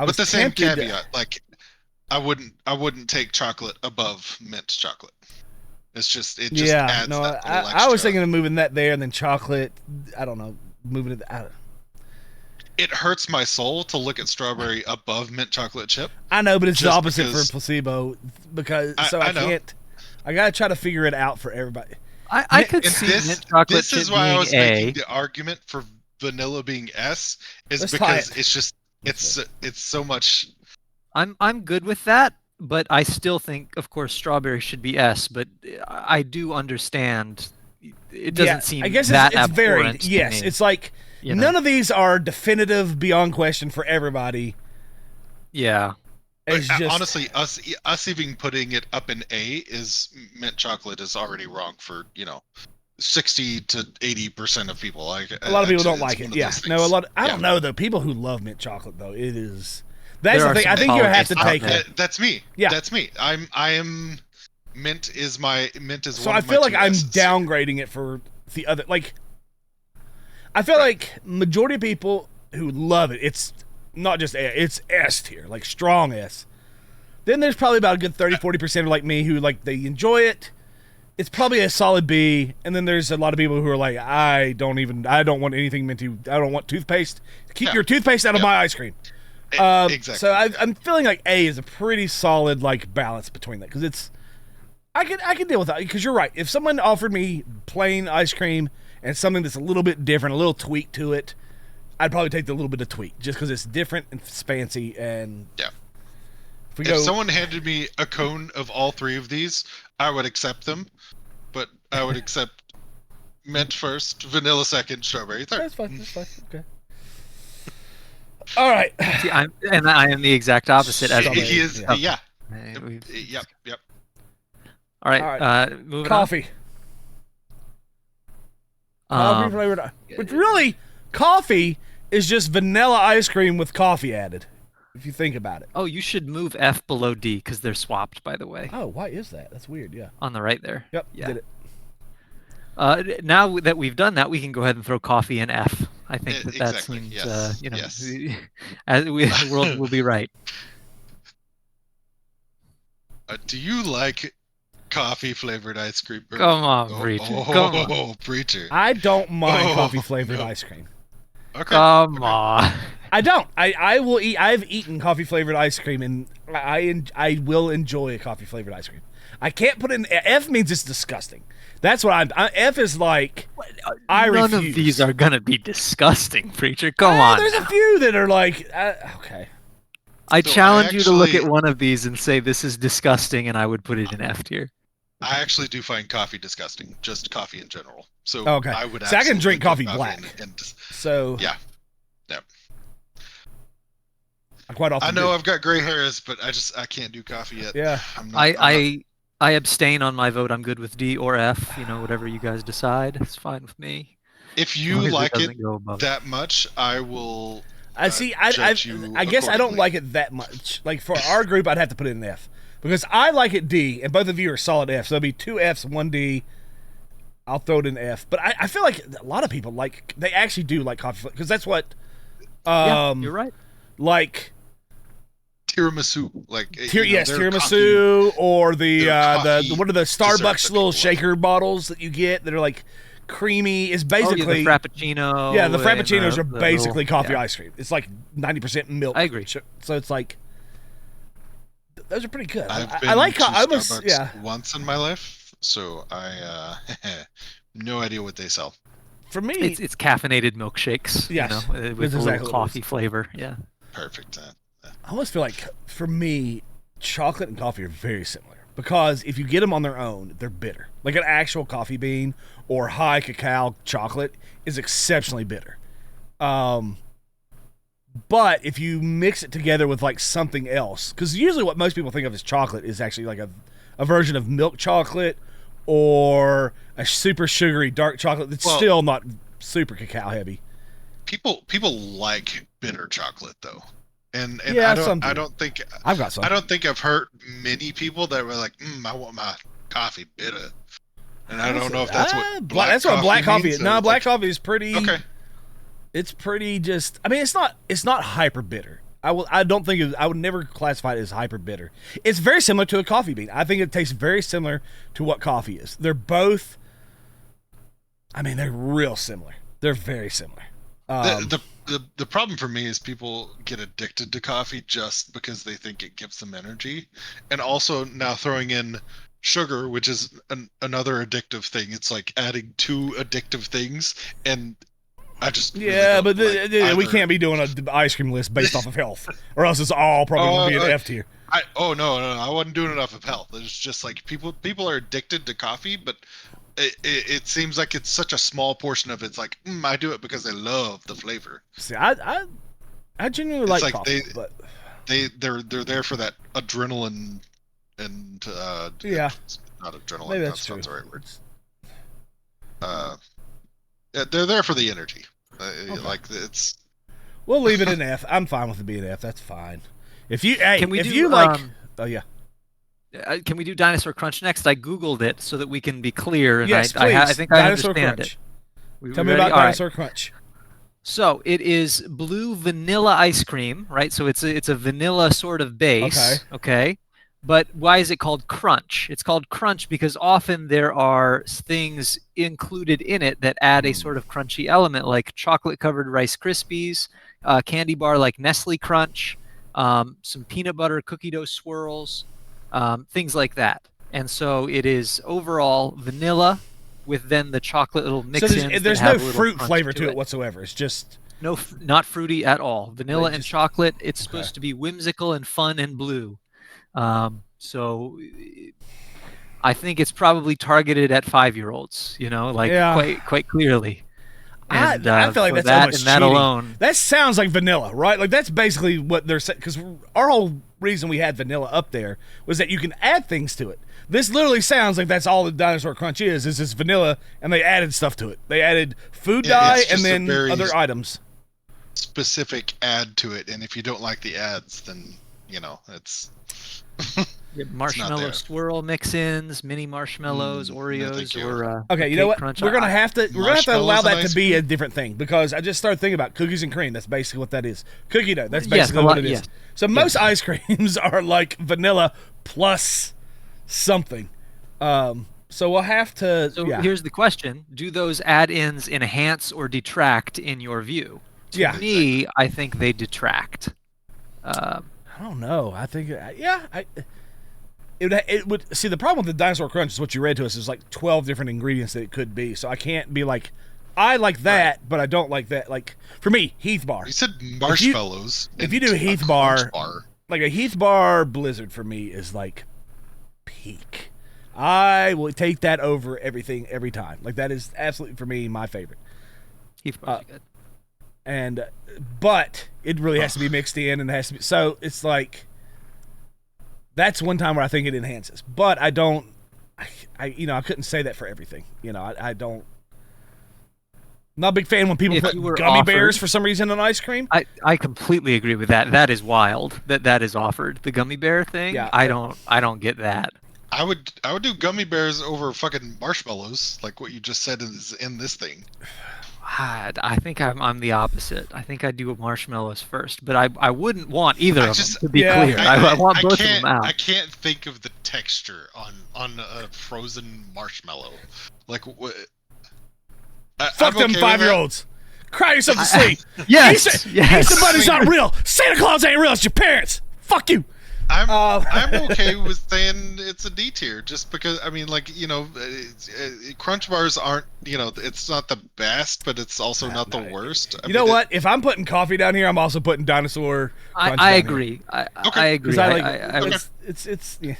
With the same caveat, like I wouldn't take chocolate above mint chocolate. It just adds that little extra. I was thinking of moving that there and then chocolate. I don't know, moving it out. It hurts my soul to look at strawberry above mint chocolate chip. I know, but it's the Just opposite because- for placebo because I know. can't. I gotta try to figure it out for everybody. I could And see this mint chocolate this chip is why I being was A. making the argument for vanilla being S, is Let's try because it. it's just it's so much. I'm good with that, but I still think, of course, strawberry should be S. But I do understand. It doesn't seem I guess that it's varied. abhorrent to Yes, me, it's like you know? none of these are definitive beyond question for everybody. Yeah. It's just Honestly, us even putting it up in A is mint chocolate is already wrong for 60 to 80% of people. Like a lot of people don't it's like one it. of Yeah, those no, a things. lot. I Yeah. don't know though. People who love mint chocolate though, it is. That's There the are thing. some I think you have to apologists take out it. That's me. Yeah. That's me. I am. Mint is So one I of my feel like two I'm S's. downgrading it for the other. Like, I feel like majority of people who love it, it's not just A, it's S tier, like strong S. Then there's probably about a good 30-40% like me who like they enjoy it. It's probably a solid B, and then there's a lot of people who are like, I don't want anything minty. I don't want toothpaste. Keep your toothpaste out of my ice cream. Exactly. So I'm feeling like A is a pretty solid like balance between that because it's I can deal with that because you're right. If someone offered me plain ice cream and something that's a little bit different, a little tweak to it, I'd probably take the little bit of tweak just because it's different and it's fancy and Yeah. If someone handed me a cone of all three of these, I would accept them, but I would accept mint first, vanilla second, strawberry third. That's fine. Okay. All right. See, I am the exact opposite. As Strawberry. He is, Yeah. yeah. Yep. All right. All right. Moving Coffee. on. Coffee flavored. But really, coffee is just vanilla ice cream with coffee added. If you think about it. Oh, you should move F below D because they're swapped, by the way, Oh, why is that? That's weird. Yeah. on the right there. Yep. Yeah. Did it. Now that we've done that, we can go ahead and throw coffee in F. I think that Exactly, seems, yes, yes. The world will be right. Do you like coffee flavored ice cream? Come on, Preacher. Come on. Oh, Preacher. I don't mind Oh, coffee flavored no. ice cream. Okay. Come on. I don't. I will eat. I've eaten coffee flavored ice cream, and I will enjoy a coffee flavored ice cream. I can't put in F means it's disgusting. That's what F is like. I None refuse. of these are gonna be disgusting, Preacher. Come on. There's a few that are like okay. I So I challenge you to look at actually- one of these and say this is disgusting, and I would put it in F tier. I actually do find coffee disgusting, just coffee in general. So Okay. I would. See, I can absolutely drink put coffee black. and So Yeah. I quite often. I know do. I've got gray hairs, but I can't do coffee yet. Yeah. I'm not, I abstain on my vote. I'm good with D or F. You know, whatever you guys decide, it's fine with me. If As you long as like it doesn't go above. that much, I will I see. I guess I don't like it that much. Like for our group, I'd have to put it in F because I like it D, and both of you are solid F. So it'll be 2 Fs, 1 D. I'll throw it in F. But I feel like a lot of people they actually do like coffee because that's what. Yeah, you're right. Like tiramisu, like tiramisu, or the what are the Starbucks little like. shaker bottles that you get that are like creamy? Is basically the Frappuccino. Yeah, the Frappuccinos are the basically little, coffee ice cream. It's like 90% milk. I agree. So it's like those are pretty good. I've been I like to almost Starbucks once in my life, so I no idea what they sell. For me, it's caffeinated milkshakes. Yes, you know, with a exactly little coffee flavor. Yeah. Perfect. I almost feel like for me, chocolate and coffee are very similar because if you get them on their own, they're bitter. Like an actual coffee bean or high cacao chocolate is exceptionally bitter. But if you mix it together with like something else, because usually what most people think of as chocolate is actually like a version of milk chocolate or a super sugary dark chocolate that's still not super cacao heavy. People like bitter chocolate though. And yeah, I don't think I've got some. I don't think I've heard many people that were like, I want my coffee bitter. And I don't know if that's what black coffee is. No, black coffee is pretty. Okay. It's pretty just. I mean, it's not hyper bitter. I don't think I would never classify it as hyper bitter. It's very similar to a coffee bean. I think it tastes very similar to what coffee is. They're both. I mean, they're real similar. They're very similar. The problem for me is people get addicted to coffee just because they think it gives them energy, and also now throwing in sugar, which is another addictive thing. It's like adding 2 addictive things, and I just we can't be doing an ice cream list based off of health, or else it's all probably going to be an F tier. No, I wasn't doing enough of health. It's just like people are addicted to coffee, but it seems like it's such a small portion of it. It's like I do it because I love the flavor. See, I genuinely like coffee, but they're there for that adrenaline and yeah, not adrenaline. Maybe that's not true. the right word. Yeah, they're there for the energy. Okay. Like it's. We'll leave it in F. I'm fine with it being F. That's fine. If you oh yeah. Can we do Dinosaur Crunch next? I googled it so that we can be clear, and yes, I think Dinosaur I understand Crunch. it. Tell me about Dinosaur Crunch. So it is blue vanilla ice cream, right? So it's a vanilla sort of base, okay? But why is it called Crunch? It's called Crunch because often there are things included in it that add a sort of crunchy element, like chocolate-covered Rice Krispies, candy bar like Nestle Crunch, some peanut butter cookie dough swirls, things like that. And so it is overall vanilla with then the chocolate little mix-ins. So there's no fruit flavor to it whatsoever. It's just not fruity at all. Vanilla and chocolate. It's supposed to be whimsical and fun and blue. So I think it's probably targeted at 5-year-olds. You know, quite clearly. And, I feel like that's that almost and that cheating. alone. That sounds like vanilla, right? Like that's basically what they're saying. Because our whole reason we had vanilla up there was that you can add things to it. This literally sounds like that's all the Dinosaur Crunch is this vanilla, and they added stuff to it. They added food dye and then other items. Specific add to it, and if you don't like the ads, then it's. Marshmallow swirl mix-ins, mini marshmallows, Oreos, or okay. You know what? Crunch. We're gonna have to allow that to be a different thing because I just started thinking about cookies and cream. That's basically what that is. Cookie dough. That's basically what it is. Yes. So most ice creams are like vanilla plus something. So we'll have to. So here's the question: do those add-ins enhance or detract in your view? To me, I think they detract. I don't know. I think it would see the problem with the Dinosaur Crunch is what you read to us is like 12 different ingredients that it could be. So I can't be like I like that, but I don't like that. Like for me, Heath Bar. You said marshmallows. If you do Heath Bar, like a Heath Bar Blizzard for me is like peak. I will take that over everything every time. Like that is absolutely for me my favorite. Heath Bar's good. But it really has to be mixed in, and it has to be. So it's like that's one time where I think it enhances. But I don't. I couldn't say that for everything. I don't. Not a big fan when people If put you were gummy offered- bears for some reason on ice cream. I completely agree with that. That is wild. That is offered. The gummy bear thing. Yeah. I don't get that. I would do gummy bears over fucking marshmallows, like what you just said is in this thing. I think I'm the opposite. I think I'd do marshmallows first, but I wouldn't want either of them, to be yeah, clear. I want both of can't, them out. I can't think of the texture on a frozen marshmallow. Like what? Fuck them 5-year-olds. Cry yourself to sleep. Yes, yes. Easter Bunny's not real. Santa Claus ain't real. It's your parents. Fuck you. I'm okay with saying it's a D tier, just because I mean, like, you know, Crunch bars aren't, you know, it's not the best, but it's also not the worst. You know what? If I'm putting coffee down here, I'm also putting dinosaur. Crunch I down agree. here. I agree. 'Cause I would- it's yeah.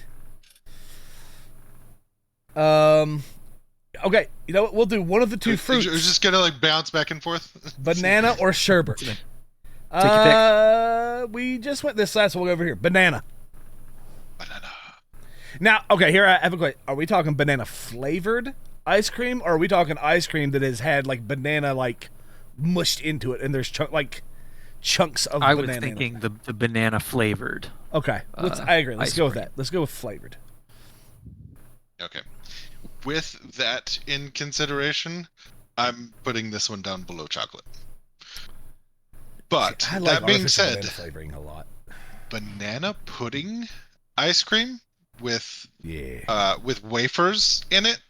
Okay, you know what? We'll do one of the two fruits: It's just gonna like bounce back and forth. banana or sherbet. Take your We just went this last one. We'll go over here. Banana. Banana. Now, okay, here I have a question. Are we talking banana flavored ice cream, or are we talking ice cream that has had like banana like mushed into it, and there's chunks of I banana? was thinking the banana flavored. Okay, I agree. Let's ice go with cream. that. Let's go with flavored. Okay. With that in consideration, I'm putting this one down below chocolate. But I like that being artificial said, banana flavoring a lot. banana pudding ice cream with wafers in it.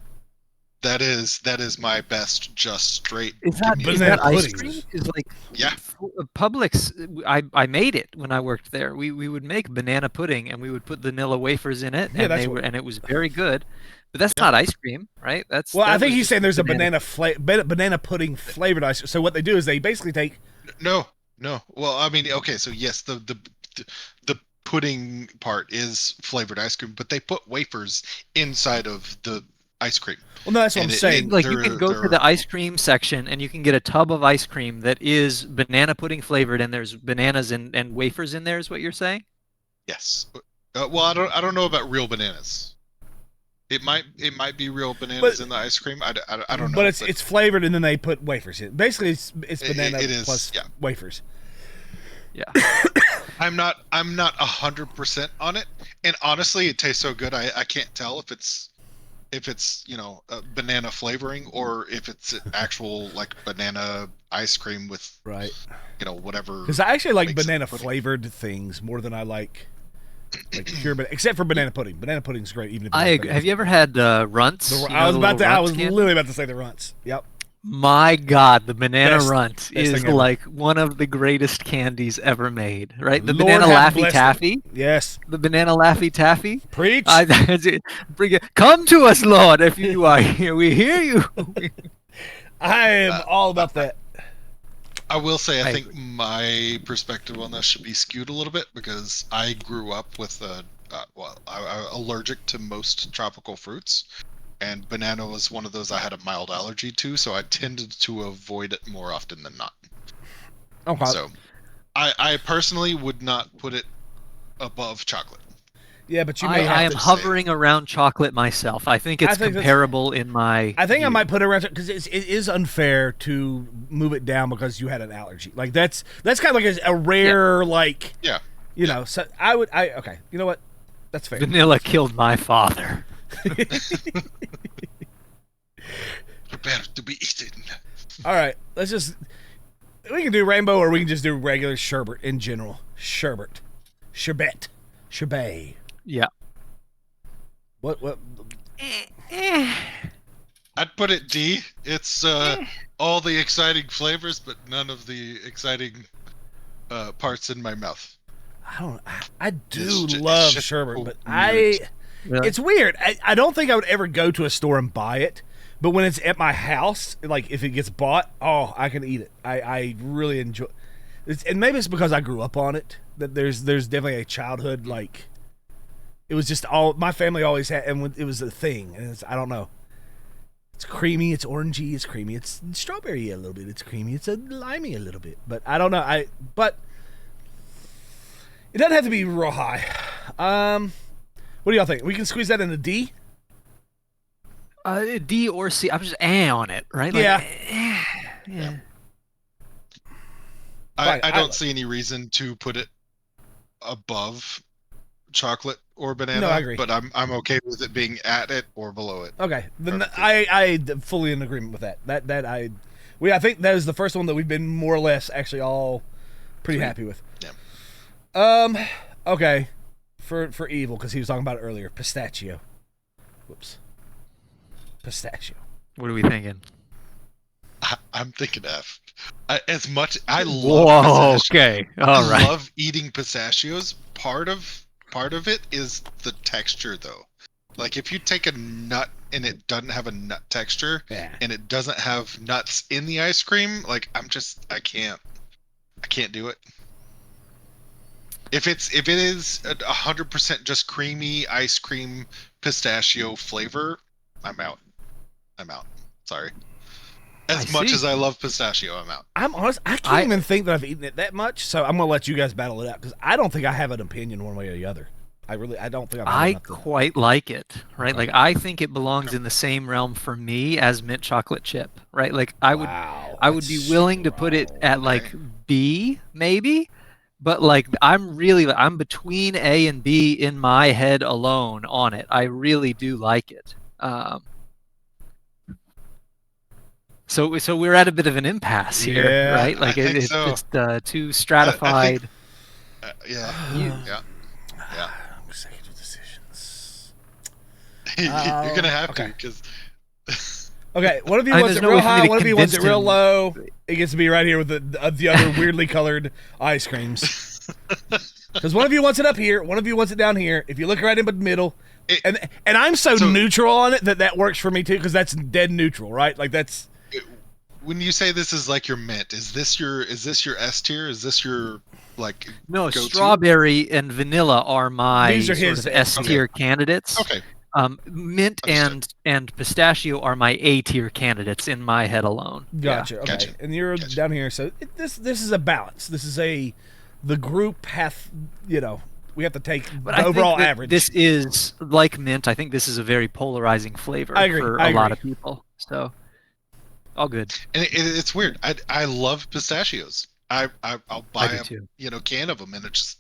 That is my best. Just straight. Is that Banana ice pudding. cream? Is like Yeah. Publix. I made it when I worked there. We would make banana pudding and we would put vanilla wafers in it, Yeah, and that's they what- were and it was very good. But that's not ice cream, right? That's Well, I that think was he's just saying there's a banana pudding flavored ice. So what they do is they basically take. No. Well, I mean, okay, so yes, the pudding part is flavored ice cream, but they put wafers inside of the ice cream. Well, no, that's what And I'm it- saying. Like you can go to they're- the ice cream section and you can get a tub of ice cream that is banana pudding flavored, and there's bananas and wafers in there. Is what you're saying? Yes. Well, I don't know about real bananas. It might be real bananas But- in the ice cream. I don't know. But it's flavored and then they put wafers in. Basically, it's banana it is, plus yeah. wafers. Yeah. I'm not 100% on it, and honestly, it tastes so good. I can't tell if it's you know banana flavoring or if it's actual like banana ice cream with Right. you know whatever. Because I actually like makes it banana pudding. flavored things more than I like pure banana. Except for banana pudding. Banana pudding's great. Even if I it's agree. banana. Have you ever had runts? You know I was the about little to. I Runts was candy? literally about to say the runts. Yep. My God, the banana Best- runt best is thing ever. like one of the greatest candies ever made, right? The Lord banana have Laffy blessed Taffy. Yes. The banana Laffy Taffy. Preach. Bring it. Come to us, Lord, if you are here. We hear you. I am all about that. I will say I I think my perspective on this should be skewed a little bit because I grew up with I'm allergic to most tropical fruits. And banana was one of those I had a mild allergy to, so I tended to avoid it more often than not. Okay. So, I personally would not put it above chocolate. Yeah, but you I may have am to. hovering around chocolate myself. I think it's think that's- comparable in my. I think I view. might put it around because it is unfair to move it down because you had an allergy. Like that's kind of like a rare like. Yeah. You know, so okay. You know what? That's fair. Vanilla killed my father. Prepare to be eaten. All right, we can do rainbow or we can just do regular sherbet in general. Sherbet. Yeah. What? I'd put it D. It's all the exciting flavors, but none of the exciting parts in my mouth. I do It's love just sherbet, but weird. Really? it's weird. I don't think I would ever go to a store and buy it, but when it's at my house, like if it gets bought, oh, I can eat it. I really enjoy it. And maybe it's because I grew up on it, that there's definitely a childhood, like, it was just all, my family always had, and it was a thing, and I don't know. It's creamy, it's orangey, it's creamy, it's strawberry a little bit, it's creamy, it's a limey a little bit, but I don't know, but it doesn't have to be real high. What do y'all think? We can squeeze that into D? D or C. I'm just on it, right? Yeah. Yeah. I don't see any reason to put it above chocolate or banana. No, I agree. But I'm okay with it being at it or below it. Okay, then Perfect. I fully in agreement with that. I think that is the first one that we've been more or less actually all pretty happy with. Yeah. Okay, for evil, because he was talking about it earlier. Pistachio. Whoops. Pistachio. What are we thinking? I'm thinking F. As much I love Whoa. pistachios. Okay. All I right. love eating pistachios. Part of it is the texture, though. Like if you take a nut and it doesn't have a nut texture, Yeah. and it doesn't have nuts in the ice cream, like I can't do it. If it is 100% just creamy ice cream pistachio flavor, I'm out. Sorry. As much as I love pistachio, I'm out. I'm honest. I can't even think that I've eaten it that much, so I'm gonna let you guys battle it out because I don't think I have an opinion one way or the other. I don't think I quite like it, right? Okay. Like I think it belongs in the same realm for me as mint chocolate chip, right? Like I would be willing to put it at like B maybe, but like I'm between A and B in my head alone on it. I really do like it. So we're at a bit of an impasse here, Yeah, right? Like I think it's so. too stratified. Yeah. Executive decisions. You're gonna have okay. to because. Okay, one of you I mean, wants there's it no real way for me high, to one of you wants it convince real him. low. It gets to be right here with the other weirdly colored ice creams. Because one of you wants it up here, one of you wants it down here. If you look right in the middle, and I'm so neutral on it that works for me too, because that's dead neutral, right? Like that's. When you say this is like your mint, is this your S tier? Is this your like? No, go-to? strawberry and vanilla are my These are sort his of S tier candidates. Okay. Mint Understood. and pistachio are my A tier candidates in my head alone. Gotcha. Yeah. Okay, Gotcha. and you're down here, so this is a balance. This is the group have we have to take But the I overall think that average. this is like mint. I think this is a very polarizing flavor I agree, for I a lot agree. of people. So, all good. And it's weird. I love pistachios. I'll buy I do a too. can of them and just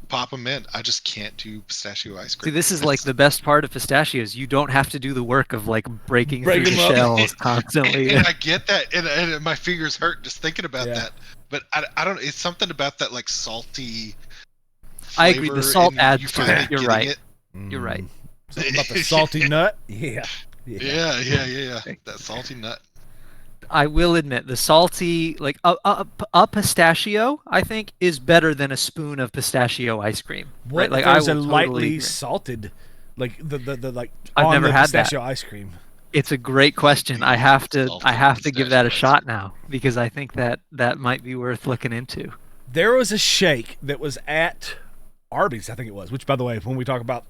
pop them in. I just can't do pistachio ice See, cream. this is like the best part of pistachios. You don't have to do the work of like breaking Break through the them up. shells constantly. And I get that, and my fingers hurt just thinking about Yeah. that. But I don't. It's something about that like salty. I agree, the flavor, salt and adds you to finally it. You're getting right. it. You're right. Something about the salty nut. Yeah. Yeah. That salty nut. I will admit the salty, like a pistachio, I think is better than a spoon of pistachio ice cream. What Right? if Like I there's will a totally lightly agree. salted, like the like I've on never the had that. pistachio ice cream? It's a great question. I have to Salted give that a pistachio shot now because I think that might be worth looking into. There was a shake that was at Arby's, I think it was. Which, by the way, when we talk about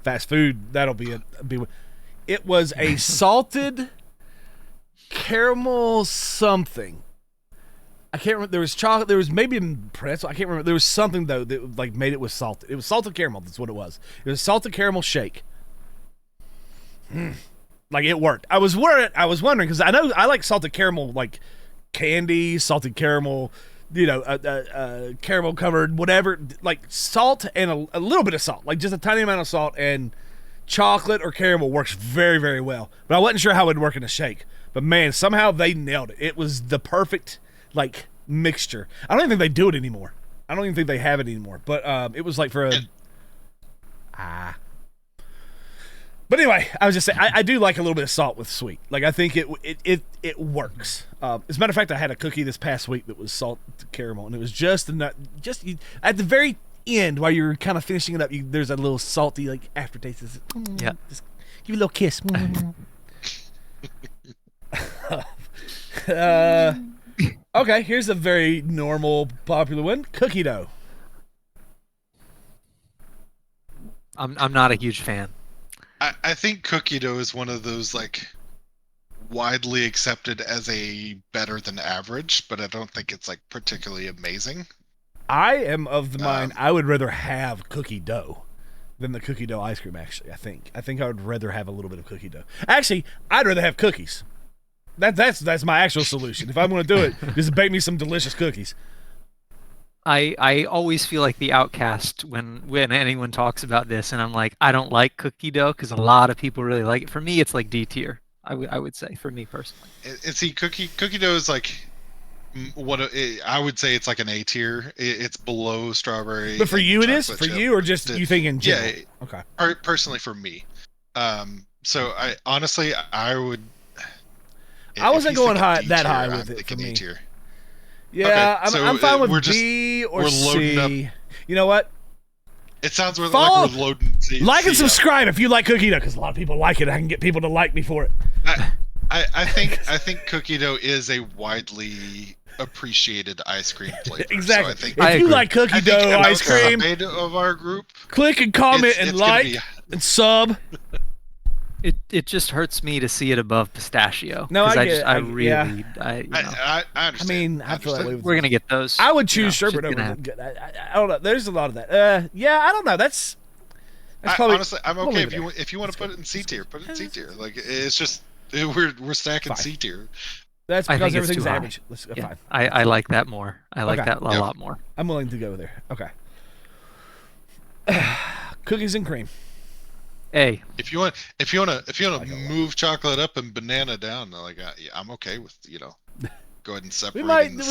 fast food, that'll be It was a salted caramel something. I can't remember. There was chocolate. There was maybe pretzel. I can't remember. There was something though that like made it with salted. It was salted caramel. That's what it was. It was a salted caramel shake. Like it worked. I was wondering because I know I like salted caramel, like candy, salted caramel. Caramel covered whatever, like salt and a little bit of salt, like just a tiny amount of salt, and chocolate or caramel works very, very well. But I wasn't sure how it would work in a shake. But man, somehow they nailed it. It was the perfect like mixture. I don't even think they do it anymore. I don't even think they have it anymore. But it was like for a But anyway, I was just saying I do like a little bit of salt with sweet. Like I think it works. As a matter of fact, I had a cookie this past week that was salt caramel, and it was just enough. At the very end, while you're kind of finishing it up, there's a little salty like aftertaste. Yeah. Just give you a little kiss. Okay, here's a very normal, popular one: cookie dough. I'm not a huge fan. I think cookie dough is one of those like widely accepted as a better than average, but I don't think it's like particularly amazing. I am of the mind I would rather have cookie dough than the cookie dough ice cream. Actually, I think I would rather have a little bit of cookie dough. Actually, I'd rather have cookies. That's my actual solution. If I'm going to do it, just bake me some delicious cookies. I always feel like the outcast when anyone talks about this, and I'm like, I don't like cookie dough because a lot of people really like it. For me, it's like D tier. I would say for me personally. And see, cookie dough is like I would say it's like an A tier. It's below strawberry. But for and you, it is chocolate for chip. you, or just you think in general? Yeah. Okay. Personally, for me. So I honestly I would. I wasn't if he's going thinking that D high tier, with I'm it for thinking A me. tier. Yeah, Okay, so, I'm fine with we're B or we're loading C. You know what? It sounds like Follow- we're loading. Like and C up. subscribe if you like cookie dough, because a lot of people like it. I can get people to like me for it. I think cookie dough is a widely appreciated ice cream flavor. Exactly. So I think, If you like cookie dough ice cream, outside of our group, click and comment it's- and it's gonna like be- and sub. It just hurts me to see it above pistachio. No, 'cause I I get just it. I I- really yeah. I I understand. mean, I feel that way understand. with we're gonna get those. I would choose you know, sherbet shit's gonna over. happen. Good. I don't know. There's a lot of that. Yeah, I don't know. That's probably Honestly, I'm we'll okay leave it if you want to put good. it in C tier. Put it in C tier. Like it's just we're stacking Fine. C tier. that's I because think it's everything's too high. average. Let's go. Yeah, Fine. I like that more. I like Okay. that a Yep. lot more. I'm willing to go there. Okay. Cookies and cream. A. If you want to move chocolate up and banana down, like yeah, I'm okay with go ahead and separate. We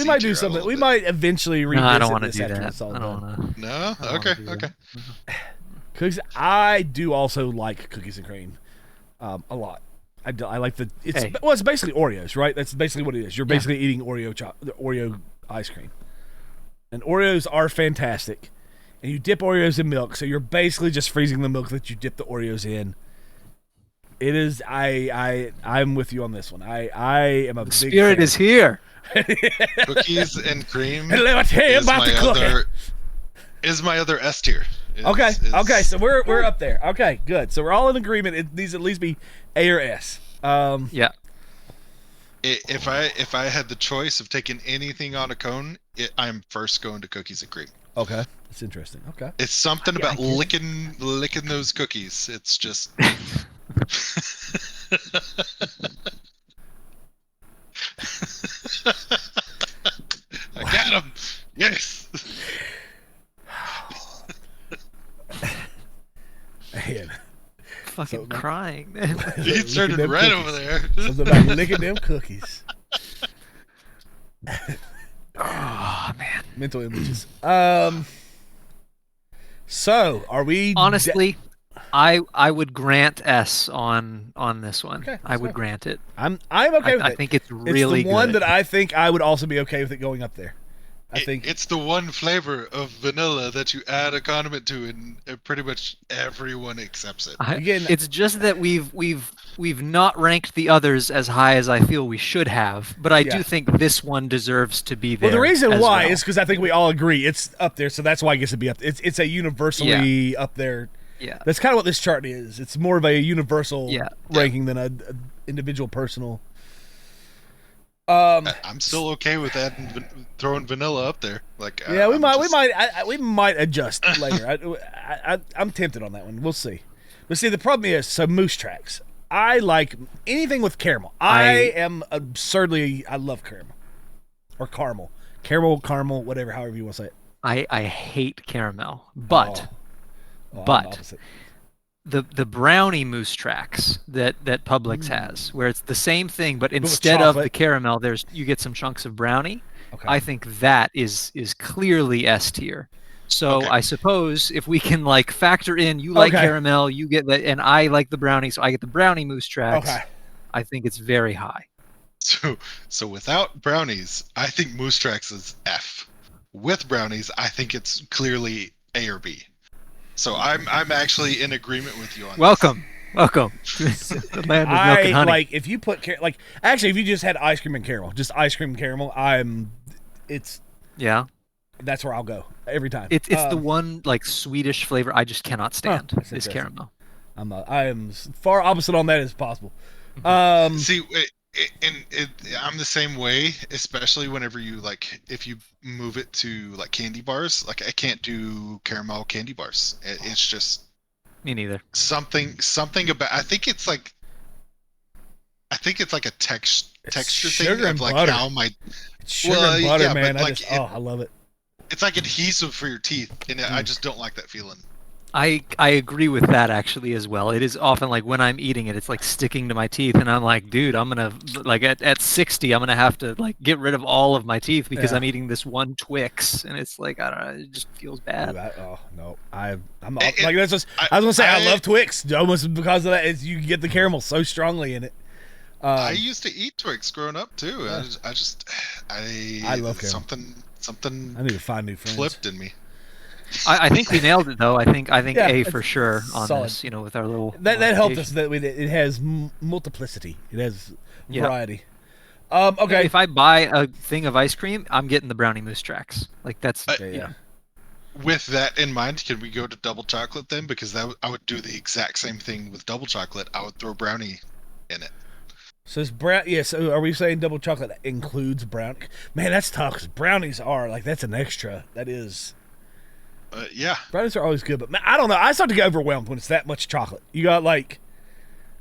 might do something. We might eventually No, revisit I don't want to this do after that. it's all I don't done. want to. No, I don't okay, wanna do okay. that. Cookies. I do also like cookies and cream, a lot. I like the. Hey. It's basically Oreos, right? That's basically what it is. You're Yeah. basically eating Oreo ice cream, and Oreos are fantastic. And you dip Oreos in milk, so you're basically just freezing the milk that you dip the Oreos in. It is. I'm with you on this one. I am a The big spirit fan. is here. Cookies and cream And let me tell you is about the cookie. is my other S tier. Okay. Okay. So we're up there. Okay. Good. So we're all in agreement. It needs to at least be A or S. Yeah. If I had the choice of taking anything on a cone, I'm first going to cookies and cream. Okay. That's interesting. Okay. It's something I about get it. licking those cookies. It's just. I got him. Yes. Man. Fucking So- crying, man. He Licking turned them red cookies. over there. Something about licking them cookies. Oh man. Mental images. So are we? Honestly, I would grant S on this one. Okay, I would so- grant it. I'm okay with I it. think it's really it's the one good. that I think I would also be okay with it going up there. I think It's the one flavor of vanilla that you add a condiment to, and pretty much everyone accepts it. Again- It's just that we've not ranked the others as high as I feel we should have, but I Yeah. do think this one deserves to be there. well, the reason as why well. is because I think we all agree it's up there, so that's why it gets to be up. It's a universally up there. yeah. That's kind of what this chart is. It's more of a universal Yeah. ranking than a individual personal. I'm still okay with throwing vanilla up there. Like Yeah, we I'm might, just- we might adjust later. I'm tempted on that one. We'll see. But see, the problem is, so Moose Tracks. I like anything with caramel. I love caramel or caramel, whatever, however you want to say it. I hate caramel, but Oh, I'm But- the opposite. the brownie Moose Tracks that Publix has, where it's the same thing, but with instead of the chocolate. caramel, you get some chunks of brownie. Okay. I think that is clearly S tier. So Okay. I suppose if we can like factor in, you like Okay. caramel, you get that, and I like the brownie, so I get the brownie Moose Tracks. Okay. I think it's very high. So without brownies, I think Moose Tracks is F. With brownies, I think it's clearly A or B. So I'm actually in agreement with you on Welcome to the land of milk and honey. like if you put actually if you just had ice cream and caramel, just ice cream and caramel, Yeah, that's where I'll go every time. it's the one like Swedish flavor I just cannot stand that's is interesting. caramel. I am far opposite on that as possible. this. See, I'm the same way, especially whenever you if you move it to like candy bars. Like I can't do caramel candy bars. It's just Me neither. something about. I think it's like a It's texture sugar thing and of like butter. how my It's sugar Well, and butter, yeah, man. but, I like, just, I love it. it's like adhesive for your teeth, and I just don't like that feeling. I agree with that actually as well. It is often like when I'm eating it, it's like sticking to my teeth, and I'm like, dude, I'm gonna like at 60, I'm gonna have to like get rid of all of my teeth because Yeah. I'm eating this one Twix, and it's like I don't know, it just feels bad. Oh no, I'm It- like that's just. I- I was gonna say I I- love Twix almost because of that. Is you get the caramel so strongly in it. I used to eat Twix growing up too. Yeah. I love caramel. something I need to find new friends. flipped in me. I think we nailed it though. I think Yeah, A it's for sure on solid. this. You know, with our little That helped us modification. that it has multiplicity. It has Yeah. variety. Okay. If I buy a thing of ice cream, I'm getting the brownie moose tracks. Like that's Okay, you yeah. know. With that in mind, can we go to double chocolate then? Because I would do the exact same thing with double chocolate. I would throw brownie in it. So it's brown. Yeah. So are we saying double chocolate includes brown? Man, that's tough because brownies are like that's an extra. That is. Yeah. Brownies are always good, but man, I don't know. I start to get overwhelmed when it's that much chocolate. You got like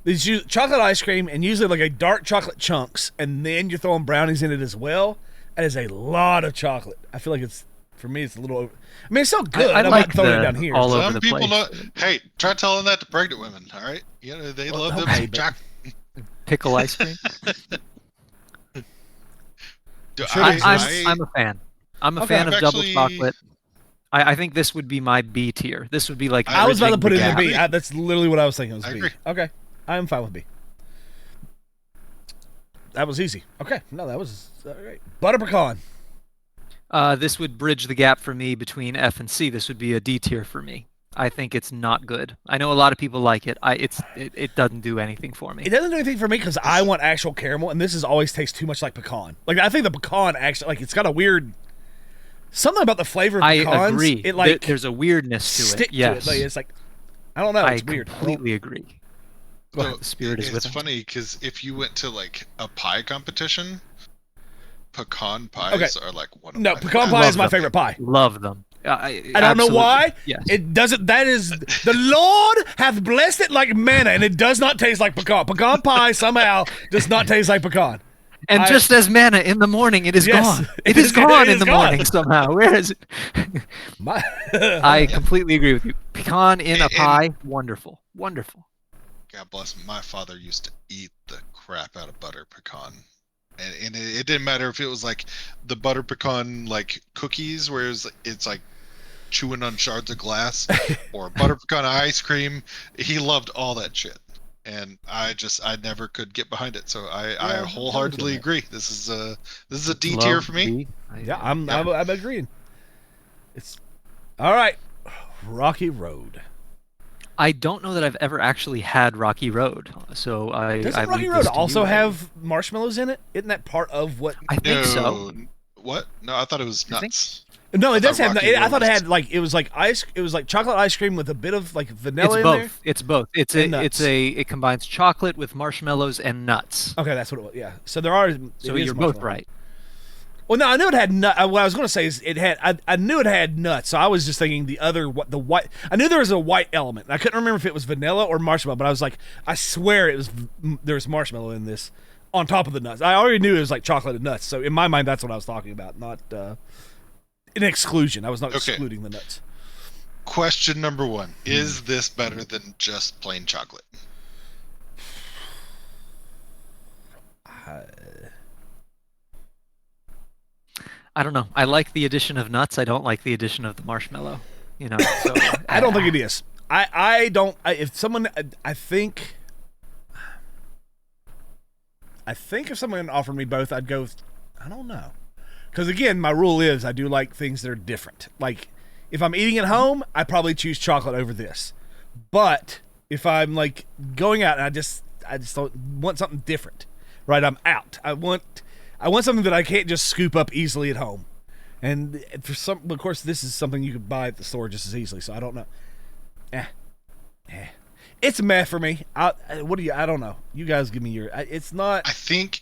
these chocolate ice cream and usually like a dark chocolate chunks, and then you're throwing brownies in it as well. That is a lot of chocolate. I feel like it's for me. It's a little. I mean, it's still good. I I'm like not throwing it the down here. all over Some the people place. know. Hey, try telling that to pregnant women. All right, you know they Well, love them okay, some but- chocolate. Pickle ice cream. Sure, I'm a fan. I'm a Okay. fan of I've double actually- chocolate. I think this would be my B tier. This would be like I was about to bridging put it in the the gap. B. That's literally what I was thinking. It was I B. agree. Okay, I'm fine with B. That was easy. Okay, no, that was all right. Butter pecan. This would bridge the gap for me between F and C. This would be a D tier for me. I think it's not good. I know a lot of people like it. It doesn't do anything for me. It doesn't do anything for me because I want actual caramel, and this is always tastes too much like pecan. Like I think the pecan actually, like it's got a weird something about the flavor of I pecans. agree. It like There's a weirdness to stick it. Yes, to it. Like, it's like I don't know. I It's weird. completely agree. So, The spirit is with it's it. funny because if you went to like a pie competition, pecan pies are like one of No, my pecan favorites. pie is my them. favorite pie. Love them. I don't know why. Yes. It doesn't. That is the Lord hath blessed it like manna, and it does not taste like pecan. Pecan pie somehow does not taste like pecan. And just as manna in the morning, it is Yes, gone. it It is is- gone it in is the gone. morning somehow. Where is it? My, I completely agree with you. Pecan in a And- pie, wonderful, wonderful. God bless him. My father used to eat the crap out of butter pecan. And it didn't matter if it was like the butter pecan like cookies, where it's like chewing on shards of glass, or butter pecan ice cream. He loved all that shit, and I never could get behind it. So I I'm wholeheartedly with agree. This is a D tier for me. yeah, I'm agreeing. It's all right. Rocky Road. I don't know that I've ever actually had Rocky Road, so I Doesn't I Rocky leave Road this to also you. have marshmallows in it? Isn't that part of what? I think so. What? No, I thought it was You think? nuts. No, it thought does have. Rocky I thought it Road had like it was like ice. It was like chocolate ice cream with a bit of like vanilla It's in both. there. It's both. And nuts. It combines chocolate with marshmallows and nuts. Okay, that's what it was. Yeah. So there are. So it is you're both marshmallow. right. Well, no, I knew it had nut. What I was going to say is it had. I knew it had nuts, so I was just thinking the white. I knew there was a white element. I couldn't remember if it was vanilla or marshmallow, but I was like, I swear it was. There was marshmallow in this on top of the nuts. I already knew it was like chocolate and nuts. So in my mind, that's what I was talking about, not an exclusion. I was not Okay. excluding the nuts. Question number one: Is this better than just plain chocolate? I don't know. I like the addition of nuts. I don't like the addition of the marshmallow. You know. So I don't think it is. I don't. If someone, I think if someone offered me both, I'd go. I don't know, because again, my rule is I do like things that are different. Like if I'm eating at home, I probably choose chocolate over this. But if I'm like going out and I just don't want something different, right? I'm out. I want something that I can't just scoop up easily at home. And for some, of course, this is something you could buy at the store just as easily. So I don't know. It's meh for me. I don't know. You guys give me your. It's not. I think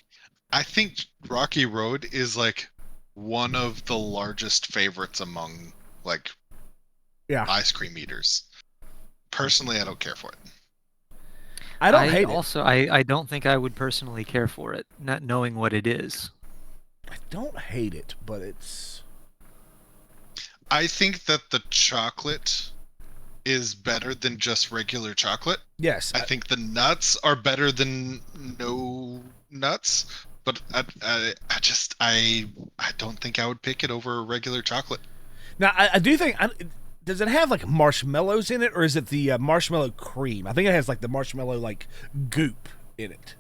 Rocky Road is like one of the largest favorites among like Yeah. ice cream eaters. Personally, I don't care for it. I don't hate it. Also, I don't think I would personally care for it, not knowing what it is. I don't hate it, but it's. I think that the chocolate is better than just regular chocolate. Yes. I think the nuts are better than no nuts, but I don't think I would pick it over regular chocolate. Now, I do think. Does it have like marshmallows in it, or is it the marshmallow cream? I think it has like the marshmallow like goop in it.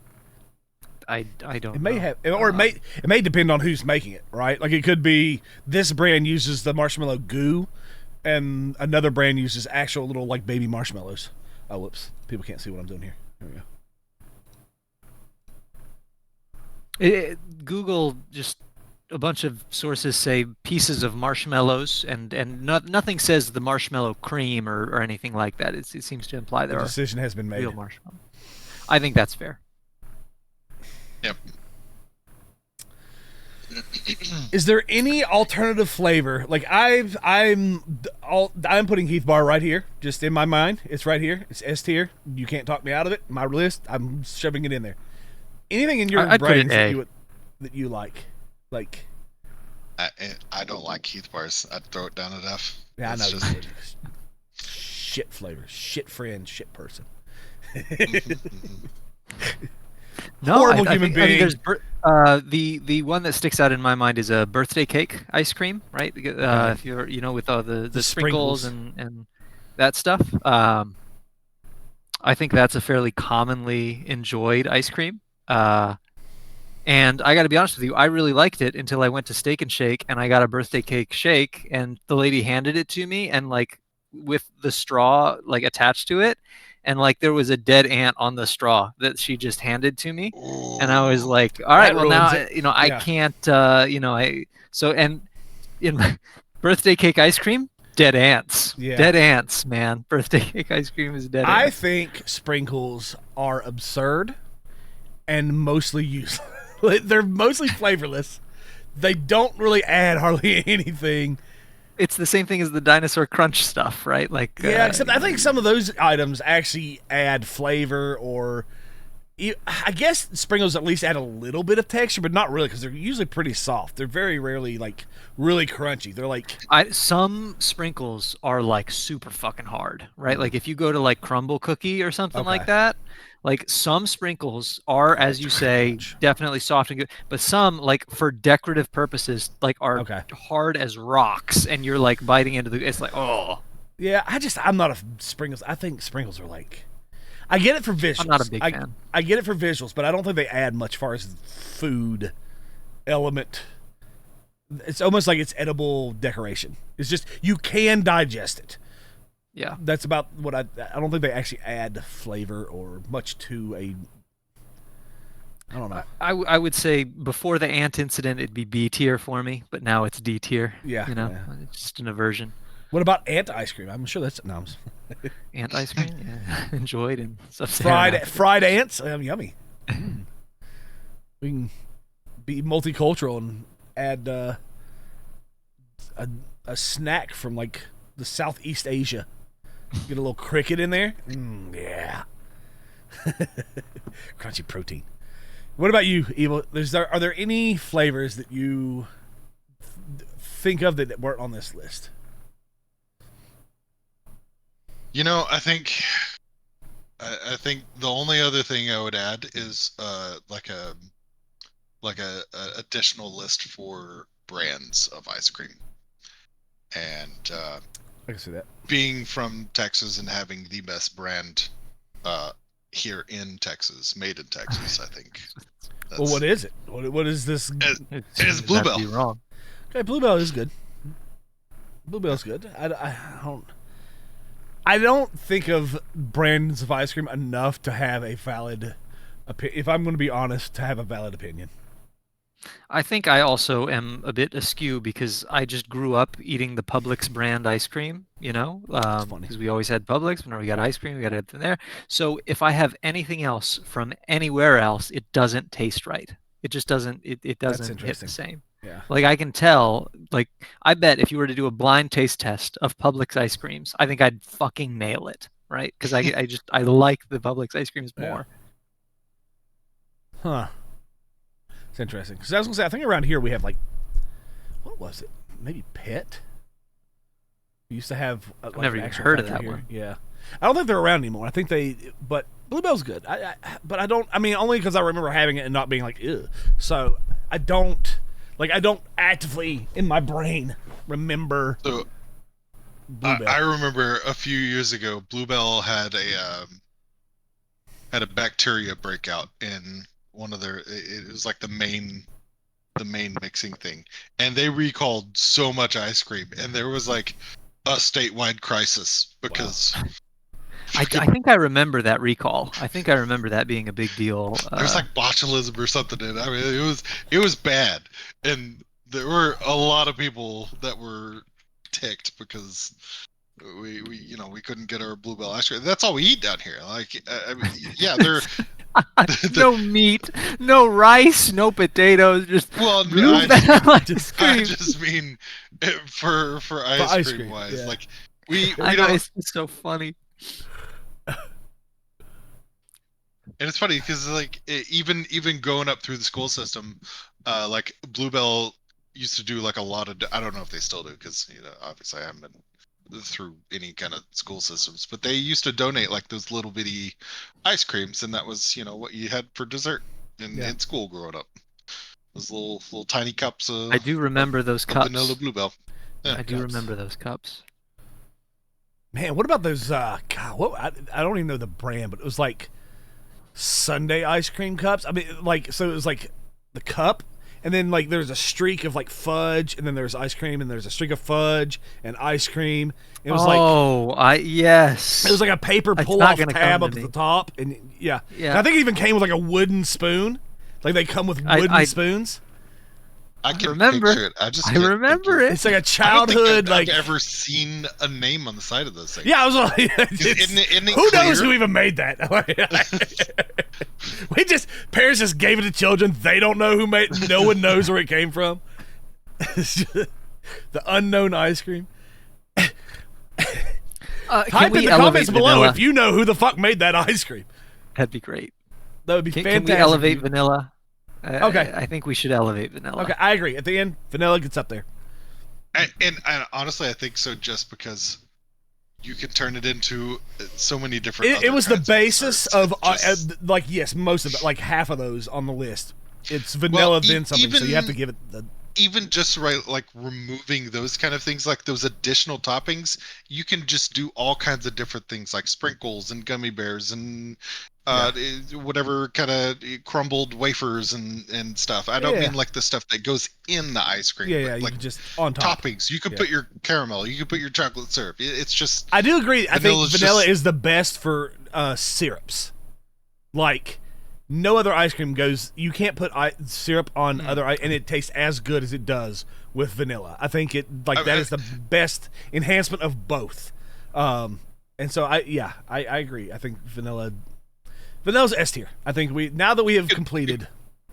I don't. It may know. have, or it may depend on who's making it, right? Like it could be this brand uses the marshmallow goo, and another brand uses actual little like baby marshmallows. Oh, whoops! People can't see what I'm doing here. There we go. Google just a bunch of sources say pieces of marshmallows, and nothing says the marshmallow cream or anything like that. It seems to imply there The are decision has been made. real marshmallows. I think that's fair. Yep. Is there any alternative flavor? Like I'm putting Heath Bar right here, just in my mind. It's right here. It's S tier. You can't talk me out of it. My list. I'm shoving it in there. Anything in your I'd put it brains A. that you like? I don't like Heath bars. I'd throw it down at F. Yeah, I know. It's you just- would. Shit flavor, shit friend, shit person. No, Horrible I human think, I mean, being. there's the one that sticks out in my mind is a birthday cake ice cream, right? If you're with all the sprinkles and that stuff. I think that's a fairly commonly enjoyed ice cream. And I got to be honest with you, I really liked it until I went to Steak and Shake and I got a birthday cake shake, and the lady handed it to me, and like with the straw like attached to it, and like there was a dead ant on the straw that she just handed to me, and I was like, all right, That well now ruins it. I Yeah. can't and in my birthday cake ice cream, dead ants. Yeah. Dead ants, man. Birthday cake ice cream is dead I ants. think sprinkles are absurd and mostly useless. They're mostly flavorless. They don't really add hardly anything. It's the same thing as the dinosaur crunch stuff, right? Like Yeah, except I think some of those items actually add flavor, or I guess sprinkles at least add a little bit of texture, but not really because they're usually pretty soft. They're very rarely like really crunchy. They're like some sprinkles are like super fucking hard, right? Like if you go to like Crumble Cookie or something like Okay. that, like some sprinkles are, as you say, much. definitely soft and good, but some like for decorative purposes like are Okay. hard as rocks, and you're like biting into it's like, oh, yeah. I'm not a sprinkles. I think sprinkles are like. I get it for visuals. I'm not a big fan. I get it for visuals, but I don't think they add much far as food element. It's almost like it's edible decoration. It's just you can digest it. yeah. That's about what I don't think they actually add flavor or much to a. I don't know. I would say before the ant incident, it'd be B tier for me, but now it's D tier. Yeah, You know, yeah. it's just an aversion. What about ant ice cream? I'm sure that's Ant ice cream, yeah. Enjoyed and stuff. fried ants. Yummy. We can be multicultural and add a snack from like the Southeast Asia. Get a little cricket in there. Yeah. Crunchy protein. What about you, Evil? Are there any flavors that you think of that weren't on this list? You know, I think the only other thing I would add is like a additional list for brands of ice cream. And I can see that. being from Texas and having the best brand here in Texas, made in Texas, I think. Well, what is it? What is this? It is Bluebell. Be wrong. Okay, Bluebell is good. Bluebell's good. I don't think of brands of ice cream enough to have a valid if I'm going to be honest, to have a valid opinion. I think I also am a bit askew because I just grew up eating the Publix brand ice cream, funny. because we always had Publix. Whenever we got ice cream, we got it from there. So if I have anything else from anywhere else, it doesn't taste right. It just doesn't. It doesn't hit interesting. the same. Yeah. Like I can tell. Like I bet if you were to do a blind taste test of Publix ice creams, I think I'd fucking nail it. right? Because I like the Publix ice creams Yeah. more. Huh. It's interesting. Because I was gonna say, I think around here we have like, what was it? Maybe Pet. We used to have. Like never an even actual heard of factory that here. one. Yeah, I don't think they're around anymore. I think but Bluebell's good. But I don't. I mean, only because I remember having it and not being like, ew. So I don't actively in my brain remember. So Bluebell. I remember a few years ago, Bluebell had a bacteria breakout in one of their. It was like the main mixing thing, and they recalled so much ice cream, and there was like a statewide crisis because I think I remember that recall. I think I remember that being a big deal. there's like botulism or something in it. I mean, it was bad, and there were a lot of people that were ticked because we couldn't get our Bluebell ice cream. That's all we eat down here. Like, I mean, yeah, they're no meat, no rice, no potatoes, just well, Bluebell ice I cream. just mean for ice, ice cream cream, wise, yeah. like we I know, don't. it's just so funny. And it's funny because like even going up through the school system, like Bluebell used to do like a lot of. I don't know if they still do because obviously I haven't been through any kind of school systems, but they used to donate like those little bitty ice creams, and that was what you had for dessert in school growing up. Those little tiny cups of. I do remember those of cups. vanilla Bluebell. Yeah. I do cups. remember those cups. Man, what about those? God, I don't even know the brand, but it was like Sunday ice cream cups. I mean, like, so it was like the cup, and then like there's a streak of like fudge, and then there's ice cream, and there's a streak of fudge and ice cream. It was yes. it was like a paper It's pull not off gonna tab come up to at me. the top, and yeah. Yeah. And I think it even came with like a wooden spoon. Like they come with wooden spoons. I can remember. picture it. I just I can't remember think it. It's like a I don't think childhood I've like. ever seen a name on the side of those things. Yeah, I was like, Isn't it who knows clear? who even made that? Parents just gave it to children. They don't know who made. No one knows where it came from. The unknown ice cream. Can Type we in the elevate comments below vanilla? if you know who the fuck made that ice cream. That'd be great. That would be Can fantastic. we elevate vanilla? Okay. I think we should elevate vanilla. Okay, I agree. At the end, vanilla gets up there. And honestly, I think so just because you can turn it into so many different. It other was the kinds basis desserts. of It just- like yes, most of it, like half of those on the list. It's vanilla Well, then something, so you have to even- give it the. even just like removing those kind of things, like those additional toppings, you can just do all kinds of different things like sprinkles and gummy bears and whatever kind of crumbled wafers and stuff. I don't Yeah. mean like the stuff that goes in the ice cream. Yeah, but yeah, you like can just on top. toppings. You could Yeah. put your caramel. You could put your chocolate syrup. It's just I do agree. I think Vanilla's vanilla just- is the best for syrups. Like no other ice cream goes. You can't put syrup on other, and it tastes as good as it does with vanilla. I think that is the best enhancement of both. And so I agree. I think vanilla's S tier. I think now that we have completed.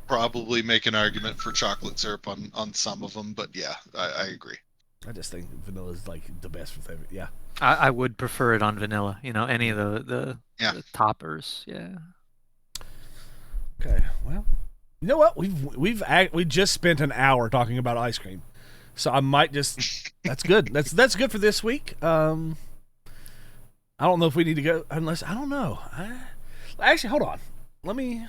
probably make an argument for chocolate syrup on some of them, but yeah, I agree. I just think vanilla is like the best for favorite. Yeah. I would prefer it on vanilla. Any of the toppers. Yeah. Okay. Well, you know what? We just spent an hour talking about ice cream, so I might just. That's good. That's good for this week. I don't know if we need to go unless I don't know. Actually, hold on. Let me